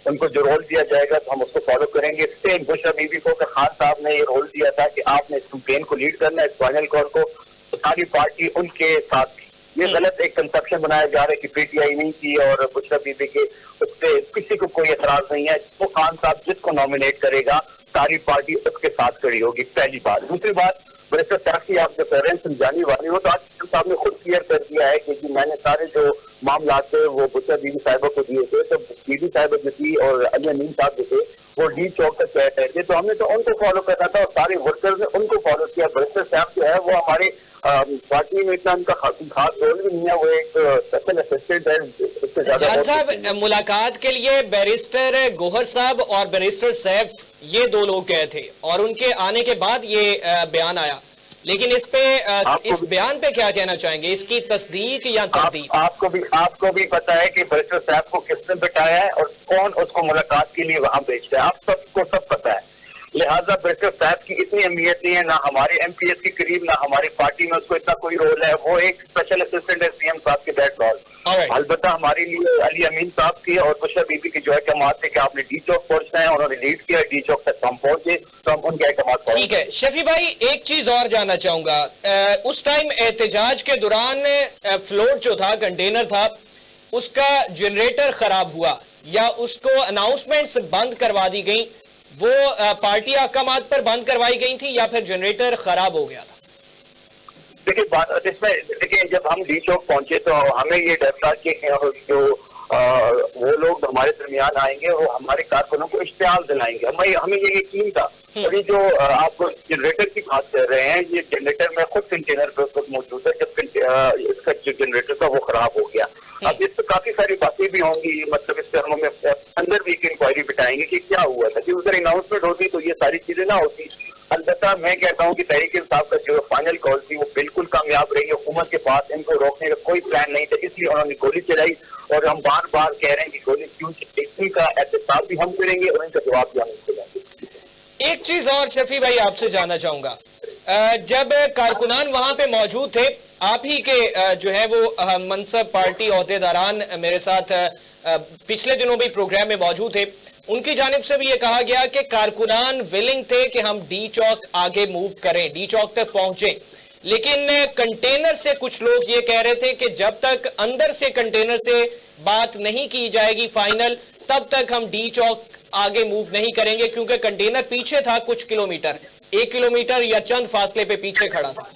[SPEAKER 3] उनको जो रोल दिया जाएगा तो हम उसको फॉलो करेंगे। सेम बुशरा बीबी को खान साहब ने ये रोल दिया था कि आपने इस कैंपेन को लीड करना है, इस फाइनल कॉल को, तो सारी पार्टी उनके साथ थी। ये गलत एक कंसेप्शन बनाया जा रहा है कि पीटीआई नहीं थी और बुशरा बीबी के उस पर किसी को कोई एतराज नहीं है। वो खान साहब जिसको नॉमिनेट करेगा सारी पार्टी उसके साथ खड़ी होगी, पहली बात। दूसरी बात, बैरिस्टर सैफ की आप जो कह रहे हैं समझानी वाली, वो तो आज साहब ने खुद क्लियर कर दिया है कि मैंने सारे जो मामला थे वो बुशरा बीबी साहिबा को दिए थे, तो बीबी साहिबा जो थी और अली अमीन साहब जो थे वो डी चौक तक कह थे, तो हमने तो उनको फॉलो करना था और सारे वर्कर्स ने उनको फॉलो किया। बैरिस्टर सैफ जो है वो हमारे पार्टी में इतना उनका खास रोल भी नहीं है, वो एक स्पेशल असिस्टेंट है। इससे
[SPEAKER 4] जान साहब, मुलाकात के लिए बैरिस्टर गोहर साहब और बैरिस्टर सैफ ये दो लोग गए थे और उनके आने के बाद ये बयान आया, लेकिन इस पे इस बयान पे क्या कहना चाहेंगे? इसकी तस्दीक या तस्दीक?
[SPEAKER 3] आपको भी पता है कि बैरिस्टर साहब को किसने बिठाया है और कौन उसको मुलाकात के लिए वहां भेजता है, आप सबको सब पता है। लिहाजा बैरिस्टर साहब की इतनी अहमियत नहीं है, ना हमारे एमपीएस के करीब, ना हमारी पार्टी में उसको इतना कोई रोल है। वो एक स्पेशल असिस्टेंट है सीएम साहब के, दैट्स ऑल। अलबत्ता हमारे लिए अली अमीन साहब की और बुशरा बीबी की जो है कमात थे कि आपने डी चौक पहुंचना है, उन्होंने लीड किया, डी चौक तक हम पहुंचे तो हम उनके कमात।
[SPEAKER 4] ठीक है शफी भाई, एक चीज और जानना चाहूंगा, उस टाइम एहतजाज के दौरान फ्लोट जो था, कंटेनर था, उसका जनरेटर खराब हुआ या उसको अनाउंसमेंट्स बंद करवा दी गई, वो पार्टी अहकामात पर बंद करवाई गई थी या फिर जनरेटर खराब हो गया था?
[SPEAKER 3] देखिए बात इसमें, देखिए जब हम डी चौक पहुंचे तो हमें ये डर था कि जो वो लोग हमारे दरमियान आएंगे वो हमारे कारकुनों को इश्तिहार दिलाएंगे, हमें ये यकीन था। और ये जो आप जनरेटर की बात कर रहे हैं, ये जनरेटर में खुद कंटेनर पे उस वक्त मौजूद है जब इसका जो जनरेटर था वो खराब हो गया। अब इस पर काफी सारी बातें भी होंगी, मतलब इस पर हम अंदर भी एक इंक्वायरी बिठाएंगे कि क्या हुआ था, कि उधर अनाउंसमेंट होती तो ये सारी चीजें ना होती। अलबत्ता मैं कहता हूँ कि तहरीक इंसाफ का जो फाइनल कॉल थी वो बिल्कुल कामयाब रही। हुकूमत के पास इनको रोकने का कोई प्लान नहीं था, इसलिए उन्होंने गोली चलाई और हम बार बार कह रहे हैं कि गोली क्यों चलाई का एहतसाब भी हम करेंगे और इनका जवाब भी हम देंगे।
[SPEAKER 4] एक चीज और शफी भाई आपसे जानना चाहूंगा, जब कारकुनान वहां पे मौजूद थे, आप ही के जो है वो मनसब पार्टी ओहदेदारान मेरे साथ पिछले दिनों भी प्रोग्राम में मौजूद थे, उनकी जानिब से भी ये कहा गया कि कारकुनान विलिंग थे कि हम डी चौक आगे मूव करें, डी चौक तक पहुंचे, लेकिन कंटेनर से कुछ लोग ये कह रहे थे कि जब तक अंदर से कंटेनर से बात नहीं की जाएगी फाइनल, तब तक हम डी चौक आगे मूव नहीं करेंगे, क्योंकि कंटेनर पीछे था कुछ किलोमीटर, 1 किलोमीटर या चंद फासले पे पीछे खड़ा था।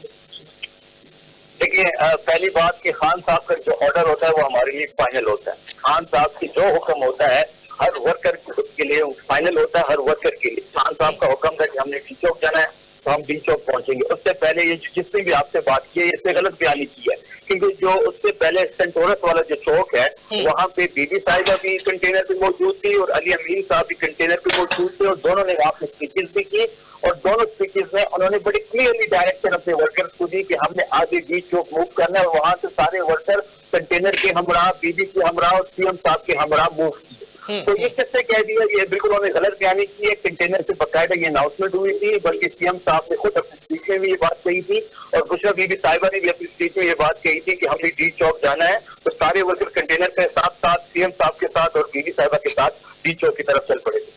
[SPEAKER 3] देखिए पहली बात कि खान साहब का जो ऑर्डर होता है वो हमारे लिए फाइनल होता है। खान साहब की जो हुक्म होता है हर वर्कर के लिए फाइनल होता है, हर वर्कर के लिए। खान साहब का हुक्म था कि हमने डी चौक जाना है तो हम डी चौक पहुंचेंगे। उससे पहले ये जिसने भी आपसे बात की है इससे गलत बयानी की है, क्योंकि जो उससे पहले सेंटोरस वाला जो चौक है वहां पे बीबी साहिबा भी कंटेनर पे मौजूद थी और अली अमीन साहब भी कंटेनर पे मौजूद थे और दोनों ने वहां पे स्पीचेस भी की और दोनों स्पीचेस में उन्होंने बड़ी क्लियरली डायरेक्शन अपने वर्कर्स को दी कि हमने आगे डी चौक मूव करना है और वहां से सारे वर्कर कंटेनर के हमरा, बीबी के हमरा और सीएम साहब के हमरा मूव किए। तो ये किससे कह दिया, ये बिल्कुल उन्होंने गलत बयानी की है। कंटेनर से बकायदा ये अनाउंसमेंट हुई थी, बल्कि सीएम साहब ने खुद अपनी स्पीच में भी ये बात कही थी और बुशरा बीबी साहिबा ने भी अपनी स्पीच में ये बात कही थी कि हमने डी चौक जाना है तो सारे वर्कर कंटेनर के साथ साथ सीएम साहब के साथ और बीबी साहिबा के साथ डी चौक की तरफ चल पड़े थे।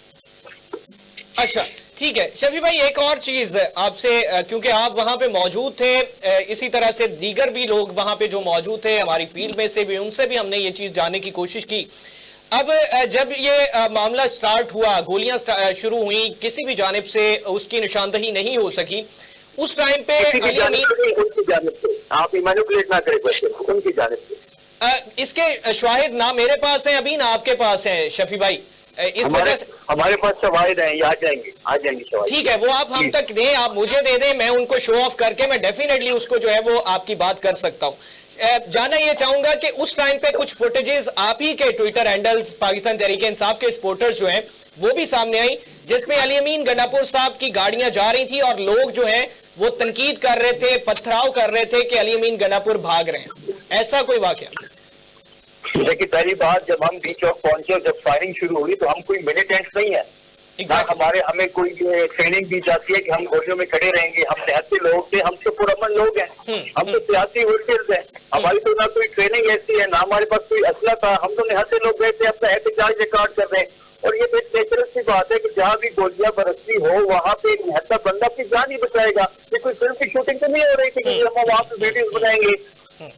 [SPEAKER 4] अच्छा ठीक है शफी भाई, एक और चीज आपसे, क्योंकि आप वहां पे मौजूद थे, इसी तरह से दीगर भी लोग वहां पे जो मौजूद थे हमारी फील्ड में से भी, उनसे भी हमने ये चीज जानने की कोशिश की। अब जब ये मामला स्टार्ट हुआ, गोलियां शुरू हुई, किसी भी जानिब से उसकी निशानदही नहीं हो सकी, उस टाइम पे
[SPEAKER 3] आप मैनिपुलेट ना करें, उनकी जानिब से
[SPEAKER 4] इसके शाहिद ना मेरे पास हैं अभी, ना आपके पास है शफी भाई, इस वजह से
[SPEAKER 3] हमारे पास शवाहिद हैं, आ जाएंगे शवाहिद।
[SPEAKER 4] ठीक है, वो आप हम तक दें, आप मुझे दे दें, मैं उनको शो ऑफ करके मैं डेफिनेटली उसको जो है वो आपकी बात कर सकता हूं। जानना ये चाहूंगा कि उस टाइम पे कुछ फुटेजेस आप ही के ट्विटर हैंडल्स पाकिस्तान तहरीक इंसाफ के सपोर्टर्स जो हैं वो भी सामने आई, जिसमें अली अमीन गंडापुर साहब की गाड़ियां जा रही थी और लोग जो हैं वो तनकीद कर रहे थे, पथराव कर रहे थे कि अली अमीन गंडापुर भाग रहे हैं। ऐसा कोई वाकया?
[SPEAKER 3] देखिए, पहली बात, जब हम बीच चौक पहुंचे, जब फायरिंग शुरू हुई, तो हम कोई मिलिटेंट्स नहीं है। हमें कोई ट्रेनिंग दी जाती है कि हम गोलियों में खड़े रहेंगे। हम सियासी लोग थे, हम तो पुरअमन लोग हैं, हम तो सियासी वर्कर्स हैं। हमारी तो ना कोई ट्रेनिंग ऐसी है, ना हमारे पास कोई असला था। हम तो निहत्थे लोग गए थे, अपना एहतजाज रिकॉर्ड कर रहे हैं। और ये नेचुरल सी बात है कि जहाँ भी गोलियां बरसती हो वहाँ पे एक निहत्था बंदा अपनी जान ही बचाएगा। ये कोई फिल्म की शूटिंग तो नहीं हो रही थी कि हम वहाँ पे वीडियोज बनाएंगे।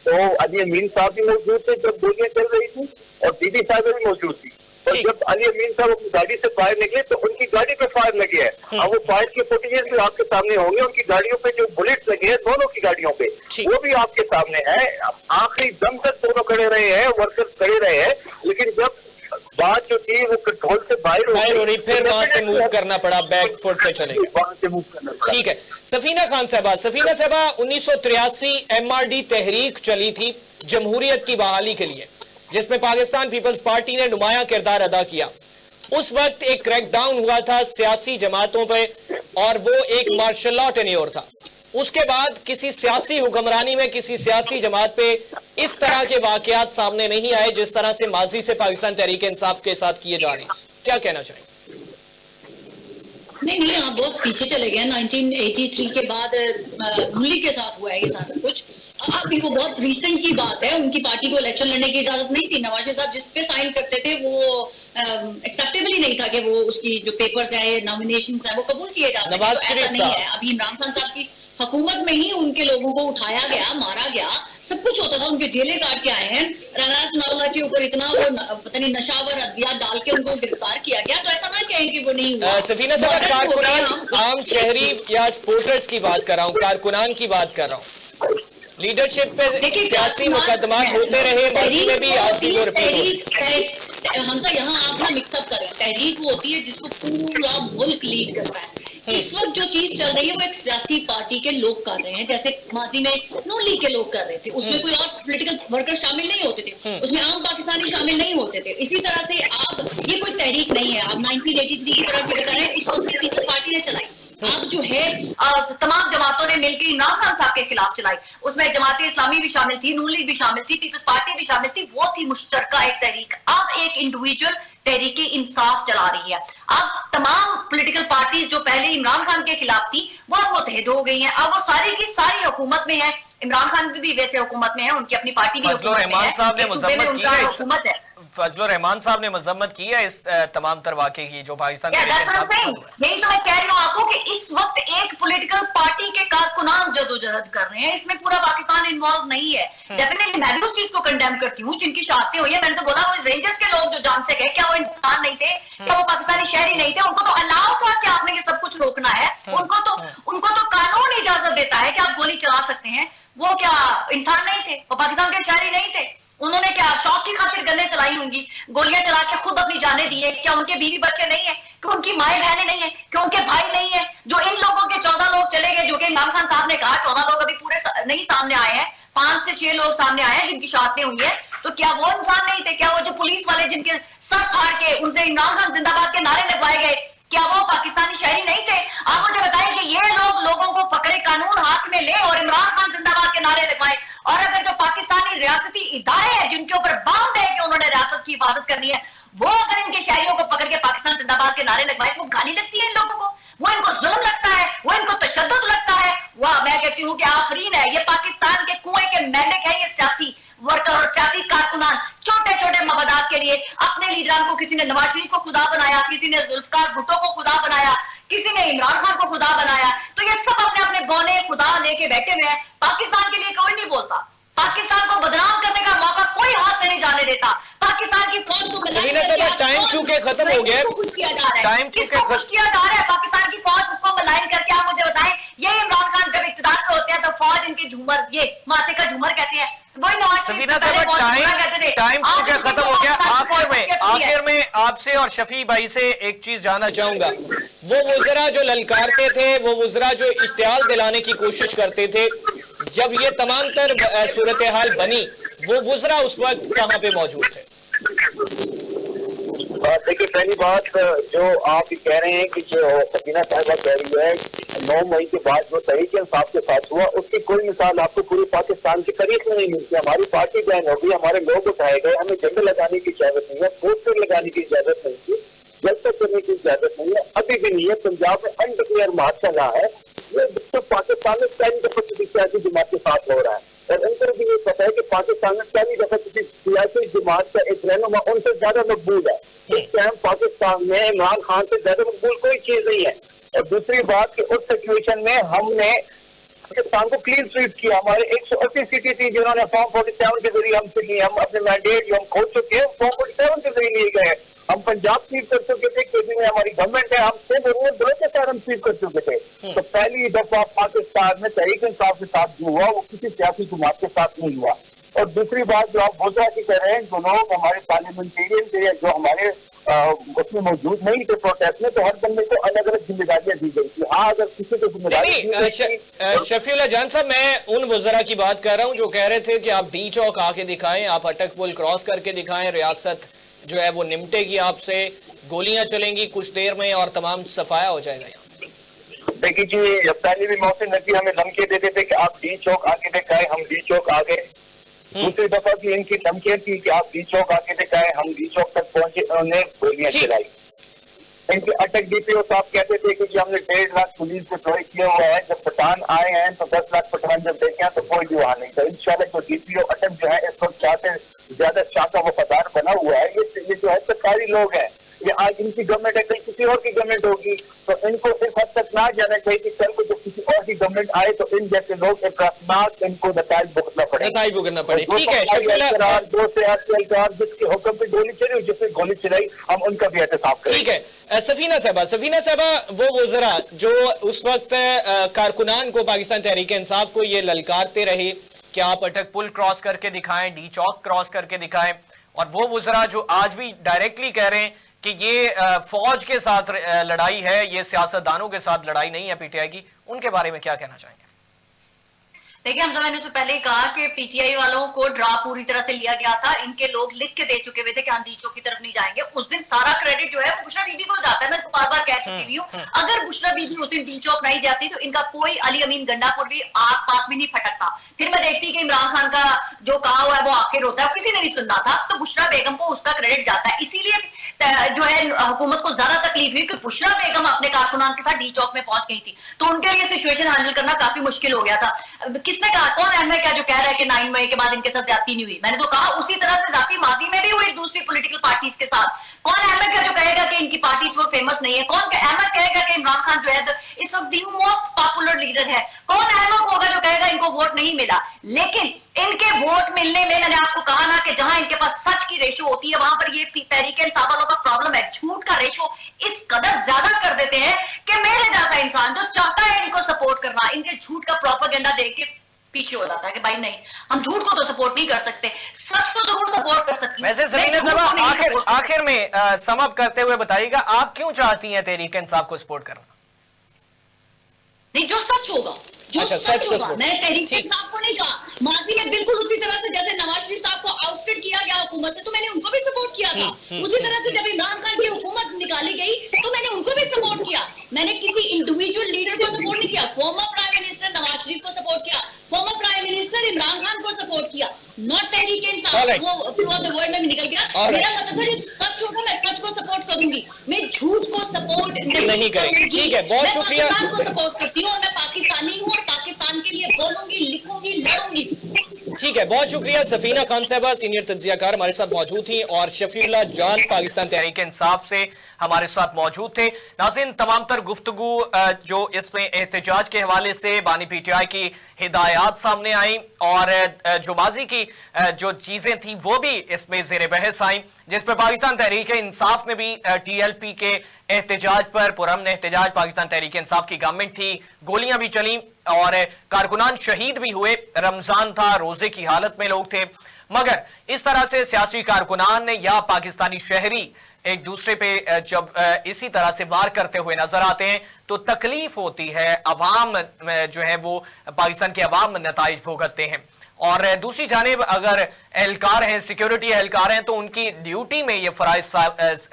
[SPEAKER 3] तो अली अमीन साहब भी मौजूद थे जब गोलियां चल रही थी, और बीबी साहब भी मौजूद थी। और जब अली अमीन साहब अपनी गाड़ी से बाहर निकले तो उनकी गाड़ी पे फायर लगे हैं। अब वो फायर के फुटेजेस भी आपके सामने होंगे। उनकी गाड़ियों पे जो बुलेट्स लगे हैं, दोनों की गाड़ियों पे, वो भी आपके सामने है। आखिरी दम तक दोनों खड़े रहे हैं, वर्कर्स खड़े रहे हैं। लेकिन जब बात जो थी वो कंट्रोल से बाहर हो रही, फिर
[SPEAKER 4] वहां से मूव करना पड़ा, बैक फुट पे चले,
[SPEAKER 3] वहां से मूव करना पड़ा।
[SPEAKER 4] ठीक है। सफीना खान साहबा, 1983 MRD तहरीक चली थी जमहूरियत की बहाली के लिए, जिसमें पाकिस्तान पीपल्स पार्टी ने नुमाया किरदार अदा किया। उस वक्त एक क्रैकडाउन हुआ था सियासी जमातों पे, और वो एक मार्शल लॉ टेन्योर था। उसके बाद किसी सियासी हुक्मरानी में किसी सियासी जमात पे इस तरह के वाकयात सामने नहीं आए जिस तरह से माजी से पाकिस्तान तहरीक इंसाफ के साथ किए जा रहे हैं। क्या कहना चाहेंगे?
[SPEAKER 2] नहीं, आप बहुत पीछे चले गए। 1983 के बाद मुल्क के साथ हुआ है ये सारा कुछ। अभी वो बहुत रिसेंट की बात है। उनकी पार्टी को इलेक्शन लड़ने की इजाजत नहीं थी। नवाज शरीफ साहब जिस पे साइन करते थे वो एक्सेप्टेबल ही नहीं था कि वो उसकी जो पेपर्स है, नॉमिनेशंस है, वो कबूल किए जा सके। तो ऐसा नहीं है। अभी इमरान खान साहब की हुकूमत में ही उनके लोगों को उठाया गया, मारा गया, सब कुछ होता था। उनके जेलें काट के आए हैं। राना सनाउल्लाह के ऊपर इतना वो पता नहीं नशावर अद्वियात डाल के उनको गिरफ्तार किया गया। तो ऐसा ना कहें कि वो नहीं हुआ।
[SPEAKER 4] सफीना साहब, कारकुनान, आम शहरी या सपोर्टर्स की बात कर रहा हूँ, कारकुनान की बात कर रहा हूँ। लीडरशिप पे सियासी मुकदमात होते रहे, मर्जी में भी आपकी जो रिपोर्ट।
[SPEAKER 2] हमसा यहाँ आप ना मिक्सअप कर रहे हैं। तहरीक वो होती है जिसको पूरा मुल्क लीड करता है। इस वक्त जो चीज चल रही है वो एक सियासी पार्टी के लोग कर रहे हैं, जैसे माजी में नून लीग के लोग कर रहे थे। उसमें कोई और पॉलिटिकल वर्कर शामिल नहीं होते थे, उसमें आम पाकिस्तानी शामिल नहीं होते थे। इसी तरह से आप, ये कोई तहरीक नहीं है। आप 1983 की तरह जो कर रहे हैं, इस वक्त पीपल्स पार्टी ने चलाई। आप जो है तमाम जमातों ने मिलकर इमरान खान साहब के खिलाफ चलाई। उसमें जमात इस्लामी भी शामिल थी, नून लीग भी शामिल थी, पीपल्स पार्टी भी शामिल थी। वो थी मुश्तरका एक तहरीक। अब एक इंडिविजुअल तहरीके इंसाफ चला रही है। अब तमाम पॉलिटिकल पार्टीज जो पहले इमरान खान के खिलाफ थी वो अब मुत्तहिद हो गई हैं। अब वो सारी की सारी हुकूमत में है। इमरान खान भी वैसे हुकूमत में है, उनकी अपनी पार्टी भी हुकूमत में है, हुकूमत है।
[SPEAKER 1] फजलुर रहमान साहब ने मजम्मत की है इस तमाम तर वाक़े की जो पाकिस्तान।
[SPEAKER 2] यही तो मैं कह रही हूँ आपको कि इस वक्त एक पॉलिटिकल पार्टी के कारकुनान जदोजहद कर रहे हैं। इसमें पूरा पाकिस्तान इन्वॉल्व नहीं है। डेफिनेटली मैं भी उस चीज को कंडेम करती हूँ जिनकी शहादतें हुई है। मैंने तो बोला वो रेंजर्स के लोग जो जान से गए, क्या वो इंसान नहीं थे? क्या वो पाकिस्तानी शहरी नहीं थे? उनको तो अलाउ था कि आपने ये सब कुछ रोकना है। उनको तो कानून इजाजत देता है कि आप गोली चला सकते हैं। वो क्या इंसान नहीं थे? वो पाकिस्तान के शहरी नहीं थे? उन्होंने क्या शौक की खातिर गन्ने चलाई होंगी, गोलियां चला के खुद अपनी जाने दी है? क्या उनके बीवी बच्चे नहीं है? क्या उनकी माए बहनें नहीं है? क्या उनके भाई नहीं है? जो इन लोगों के 14 लोग चले गए, जो कि इमरान खान साहब ने कहा 14 लोग अभी पूरे नहीं सामने आए हैं, 5 से 6 लोग सामने आए हैं जिनकी शहादतें हुई है। तो क्या वो इंसान नहीं थे? क्या वो जो पुलिस वाले जिनके सर फाड़ के उनसे इमरान खान जिंदाबाद के नारे लगवाए गए, क्या वो पाकिस्तानी शहरी नहीं थे? आप मुझे बताएं कि ये लोग लोगों को पकड़े, कानून हाथ में ले और इमरान खान जिंदाबाद के नारे लगवाए, और अगर जो पाकिस्तानी रियासती इदारे हैं जिनके ऊपर बाउंड है कि उन्होंने रियासत की हिफाजत करनी है, वो अगर इनके शहरियों को पकड़ के पाकिस्तान जिंदाबाद के नारे लगवाए तो गाली लगती है इन लोगों को, वो इनको जुल्म लगता है, वो इनको तशद्दुद लगता है। वह मैं कहती हूँ कि आफरीन है, ये पाकिस्तान के कुएं के मेंढक है, ये सियासी वर्कर और सियासी कारकुनान छोटे छोटे मफादात के लिए अपने लीडरान को, किसी ने नवाज शरीफ को खुदा बनाया, किसी ने जुल्फकार भुट्टो को खुदा बनाया, किसी ने इमरान खान को खुदा बनाया। तो ये सब अपने अपने बौने खुदा लेके बैठे हुए हैं। पाकिस्तान के लिए कोई नहीं बोलता। पाकिस्तान को बदनाम करने का मौका कोई हाथ से नहीं जाने देता। पाकिस्तान की फौज को
[SPEAKER 4] टाइम चूंकि खत्म हो गया,
[SPEAKER 2] खुश किया जा रहा है, किसको खुश किया जा रहा है? पाकिस्तान की फौज को मलाइन करके आप मुझे बताएं। ये इमरान खान जब इक्तदार पे होते हैं तो फौज इनके झूमर, ये माथे का झूमर कहते हैं, वही नवाज शरीफ
[SPEAKER 1] सफीना साहब, टाइम खत्म हो गया। आखिर में आपसे और शफी भाई से एक चीज जानना चाहूंगा,
[SPEAKER 4] वो वुज़रा जो ललकारते थे, वो वुज़रा जो इश्तियाल दिलाने की कोशिश करते थे, जब ये तमाम तर सूरत हाल बनी, वो वुज़रा उस वक्त कहाँ पे मौजूद थे?
[SPEAKER 3] देखिए, पहली बात जो आप कह रहे हैं कि जो सकीना साहिबा कह रही है 9 मई के बाद जो तहरीक इंसाफ के साथ हुआ, उसकी कोई मिसाल आपको पूरे पाकिस्तान के करीब में नहीं मिलती। हमारी पार्टी बैन हो गई, हमारे लोग उठाए गए, हमें झंडे लगाने की इजाजत नहीं है, पोस्टर लगाने की इजाजत नहीं थी, जलसा करने की इजाजत नहीं है, अभी भी नहीं है। पंजाब में अनडिक्लेयर मार्च चल रहा है, तो पाकिस्तान में पहली दफा किसी सियासी जमात के साथ हो रहा है, और उनको भी ये पता है कि पाकिस्तान में पहली दफा किसी सियासी जमात का एक रहनुमा उनसे ज्यादा मकबूल है। इस टाइम पाकिस्तान में इमरान खान से ज्यादा मकबूल कोई चीज नहीं है। और दूसरी बात कि उस सिचुएशन में हमने पाकिस्तान को क्लीन स्वीप किया। हमारे 180 सीटें थी जिन्होंने फॉर्म 47 के जरिए हमसे ली, हम अपने मैंडेट जो हम खो चुके हैं फॉर्म 47 के जरिए लिए गए। हम पंजाब स्वीप कर चुके थे, केपी में हमारी गवर्नमेंट है, हम सिर्फ बलोचिस्तान हम स्वीप कर चुके थे। तो पहली दफा पाकिस्तान में तहरीक इंसाफ के साथ जो हुआ वो किसी सियासी जमात के साथ नहीं हुआ। और दूसरी बात जो आप वुज़रा की कह रहे हैं, जो लोग हमारे पार्लियामेंटेरियन थे, जो हमारे उसमें मौजूद नहीं थे प्रोटेस्ट में, तो हर बंदे को अलग अलग जिम्मेदारियां दी गई थी। हाँ, अगर किसी को जिम्मेदारी
[SPEAKER 4] शफीउल्लाह जान साहब, मैं उन वुज़रा की बात कर रहा हूँ जो कह रहे थे कि आप डी चौक आके दिखाएं, आप अटक पुल क्रॉस करके दिखाएं, रियासत जो है वो निपटेगी आपसे, गोलियां चलेंगी कुछ देर में और तमाम सफाया हो जाएगा।
[SPEAKER 3] देखिए जी, पहले भी मोहसिन नकवी हमें धमकी देते थे कि आप डी चौक आके दिखाएं, हम डी चौक आ गए। दूसरी दफा भी इनकी धमकियां थी कि आप डी चौक आके दिखाएं, हम डी चौक तक पहुंचे, उन्होंने गोलियां चलाई। इनके अटक डीपीओ साहब कहते थे कि हमने 1.5 लाख पुलिस डिप्लॉय किया हुआ है, जब पठान आए हैं तो 10 लाख पठान जब देखे हैं तो कोई भी वहां नहीं था। इंशाल्लाह जो डीपीओ अटक जो है इस वक्त चाहते ज्यादा शाखा वफादार बना हुआ है, ये जो है सरकारी लोग हैं, ये आज इनकी गवर्नमेंट है, कल किसी और की गवर्नमेंट होगी, तो इनको इस हद तक ना जाना चाहिए कि कल को जब किसी और की गवर्नमेंट आए तो इन जैसे लोग इनको नताइज भुगतना पड़े।
[SPEAKER 4] ठीक है,
[SPEAKER 3] 2 से 8 जिसके हुक्म पे गोली चली, जिसने गोली चलाई, हम उनका भी एहतसाब करें।
[SPEAKER 4] ठीक है। सफीना साहबा, वो वुज़रा जो उस वक्त कारकुनान को, पाकिस्तान तहरीक इंसाफ को ये ललकारते रहे
[SPEAKER 1] कि आप अटक पुल क्रॉस करके दिखाएं, डी चौक क्रॉस करके दिखाएं, और वो वुज़रा जो आज भी डायरेक्टली कह रहे हैं कि ये फौज के साथ लड़ाई है, ये सियासतदानों के साथ लड़ाई नहीं है पीटीआई की, उनके बारे में क्या कहना चाहेंगे?
[SPEAKER 2] देखिए हमजा, मैंने तो पहले ही कहा कि पीटीआई वालों को ड्रा पूरी तरह से लिया गया था। इनके लोग लिख के दे चुके हुए थे कि हम डी चौक की तरफ नहीं जाएंगे। उस दिन सारा क्रेडिट जो है वो बुशरा बीबी को जाता है। मैं इसको बार बार कह चुकी हुई हूँ, अगर बुशरा बीबी उस दिन डी चौक नहीं जाती तो इनका कोई अली अमीन गंडापुर भी आस पास भी नहीं फटकता। फिर मैं देखती कि इमरान खान का जो कहा हुआ है वो आखिर होता है, किसी ने नहीं सुनना था, तो बुशरा बेगम को उसका क्रेडिट जाता है। इसीलिए जो है हुकूमत को ज्यादा तकलीफ हुई कि बुशरा बेगम अपने कारकुनान के साथ डी चौक में पहुंच गई थी, तो उनके लिए सिचुएशन हैंडल करना काफी मुश्किल हो गया था। किसने कहा, कौन है क्या जो कह रहा है कि 9 मई के बाद इनके साथ ज्यादती नहीं हुई? मैंने तो कहा उसी तरह से ज्यादती माजी में भी हुई दूसरी पॉलिटिकल पार्टीज के साथ। कौन अहमद है जो कहेगा कि इनकी पार्टी इस वक्त फेमस नहीं है? कौन अहमद कहेगा कि इमरान खान जो है इस वक्त दी मोस्ट पॉपुलर लीडर है? कौन अहमद होगा जो कहेगा इनको वोट नहीं मिला? लेकिन इनके वोट मिलने में, मैंने आपको कहा ना कि जहां इनके पास सच की रेशो होती है वहां पर ये तहरीक इंसाफ वालों का प्रॉब्लम है। झूठ का रेशो इस कदर ज्यादा कर देते हैं कि मेरे जैसा इंसान जो चाहता है इनको सपोर्ट करना, इनके झूठ का प्रोपेगेंडा देख के पीछे हो जाता है कि भाई नहीं, हम झूठ को तो सपोर्ट नहीं कर सकते, सच को जरूर सपोर्ट कर सकते हैं।
[SPEAKER 1] वैसे सफीना साहब, आखिर में सम अप करते हुए बताइएगा, आप क्यों चाहती हैं तहरीक इंसाफ को सपोर्ट करना?
[SPEAKER 2] नहीं, जो सच होगा, जो सच होगा। मैंने तहरीक इंसाफ को नहीं कहा, माजी में बिल्कुल उसी तरह से जैसे नवाज शरीफ साहब को आउटस्टेड किया गया हुकूमत से, तो मैंने उनको भी सपोर्ट किया था। उसी तरह से जब इमरान खान की हुकूमत निकाली गई तो मैंने उनको भी सपोर्ट किया। मैंने किसी इंडिविजुअल लीडर को सपोर्ट नहीं किया। Former prime minister Nawaz Sharif को सपोर्ट किया, former prime minister Imran Khan को सपोर्ट किया, नॉट तहरीक इंसाफ। वो वर्ड में निकल गया। मेरा मतलब था सच होगा, मैं सच को सपोर्ट करूंगी, मैं झूठ को सपोर्ट नहीं करूंगी।
[SPEAKER 4] ठीक है, बहुत शुक्रिया।
[SPEAKER 2] मैं पाकिस्तान को सपोर्ट करती हूँ, मैं पाकिस्तानी हूँ और पाकिस्तान के लिए बोलूंगी, लिखूंगी, लड़ूंगी।
[SPEAKER 4] ठीक है, बहुत शुक्रिया। सफीना खान साहबा सीनियर तज्जियाकार हमारे साथ मौजूद थी, और शफीउल्लाह जान पाकिस्तान
[SPEAKER 1] तहरीक इंसाफ से हमारे साथ मौजूद थे। नाज़रीन, तमाम तर गुफ्तगू जो इसमें एहतजाज के हवाले से बानी पीटीआई की हिदायत सामने आई और जो माजी की जो चीजें थी वो भी इसमें ज़ेर बहस आई, जिस पर पाकिस्तान तहरीक इंसाफ ने भी TLP के एहतजाज पर पुरअमन एहतजाज, पाकिस्तान तहरीक इंसाफ की गवर्नमेंट थी, गोलियां भी चली और कारकुनान शहीद भी हुए। रमजान था, रोजे की हालत में लोग थे, मगर इस तरह से सियासी कारकुनान या पाकिस्तानी शहरी एक दूसरे पे जब इसी तरह से वार करते हुए नजर आते हैं तो तकलीफ होती है। अवाम जो है वो पाकिस्तान के अवाम नताइज भुगतते हैं। और दूसरी जानिब अगर एहलकार हैं, सिक्योरिटी एहलकार हैं, तो उनकी ड्यूटी में ये फराइज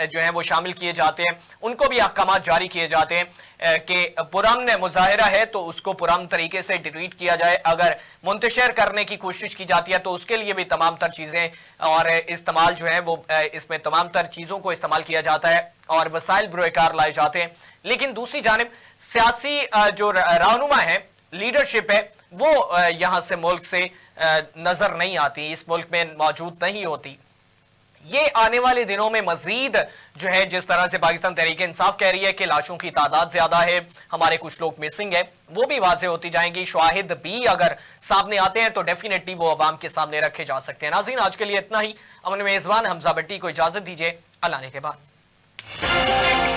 [SPEAKER 1] जो है वो शामिल किए जाते हैं, उनको भी अहकाम जारी किए जाते हैं कि पुरअमन मुजाहिरा है तो उसको पुरअमन तरीके से डिलीट किया जाए, अगर मुंतशर करने की कोशिश की जाती है तो उसके लिए भी तमाम तर चीजें और इस्तेमाल जो है वो इसमें तमाम तर चीजों को इस्तेमाल किया जाता है और वसाइल बुरेकार लाए जाते हैं। लेकिन दूसरी जानिब सियासी जो रहनुमा है, लीडरशिप है, वो यहां से मुल्क से नजर नहीं आती, इस मुल्क में मौजूद नहीं होती। ये आने वाले दिनों में मजीद जो है, जिस तरह से पाकिस्तान तहरीक इंसाफ कह रही है कि लाशों की तादाद ज्यादा है, हमारे कुछ लोग मिसिंग है, वो भी वाज़ेह होती जाएंगी। शाहिद भी अगर सामने आते हैं तो डेफिनेटली वो अवाम के सामने रखे जा सकते हैं। नाज़रीन, आज के लिए इतना ही। अमन मेजबान हमजा भट्टी को इजाजत दीजिए, अल्लाह ने के बाद।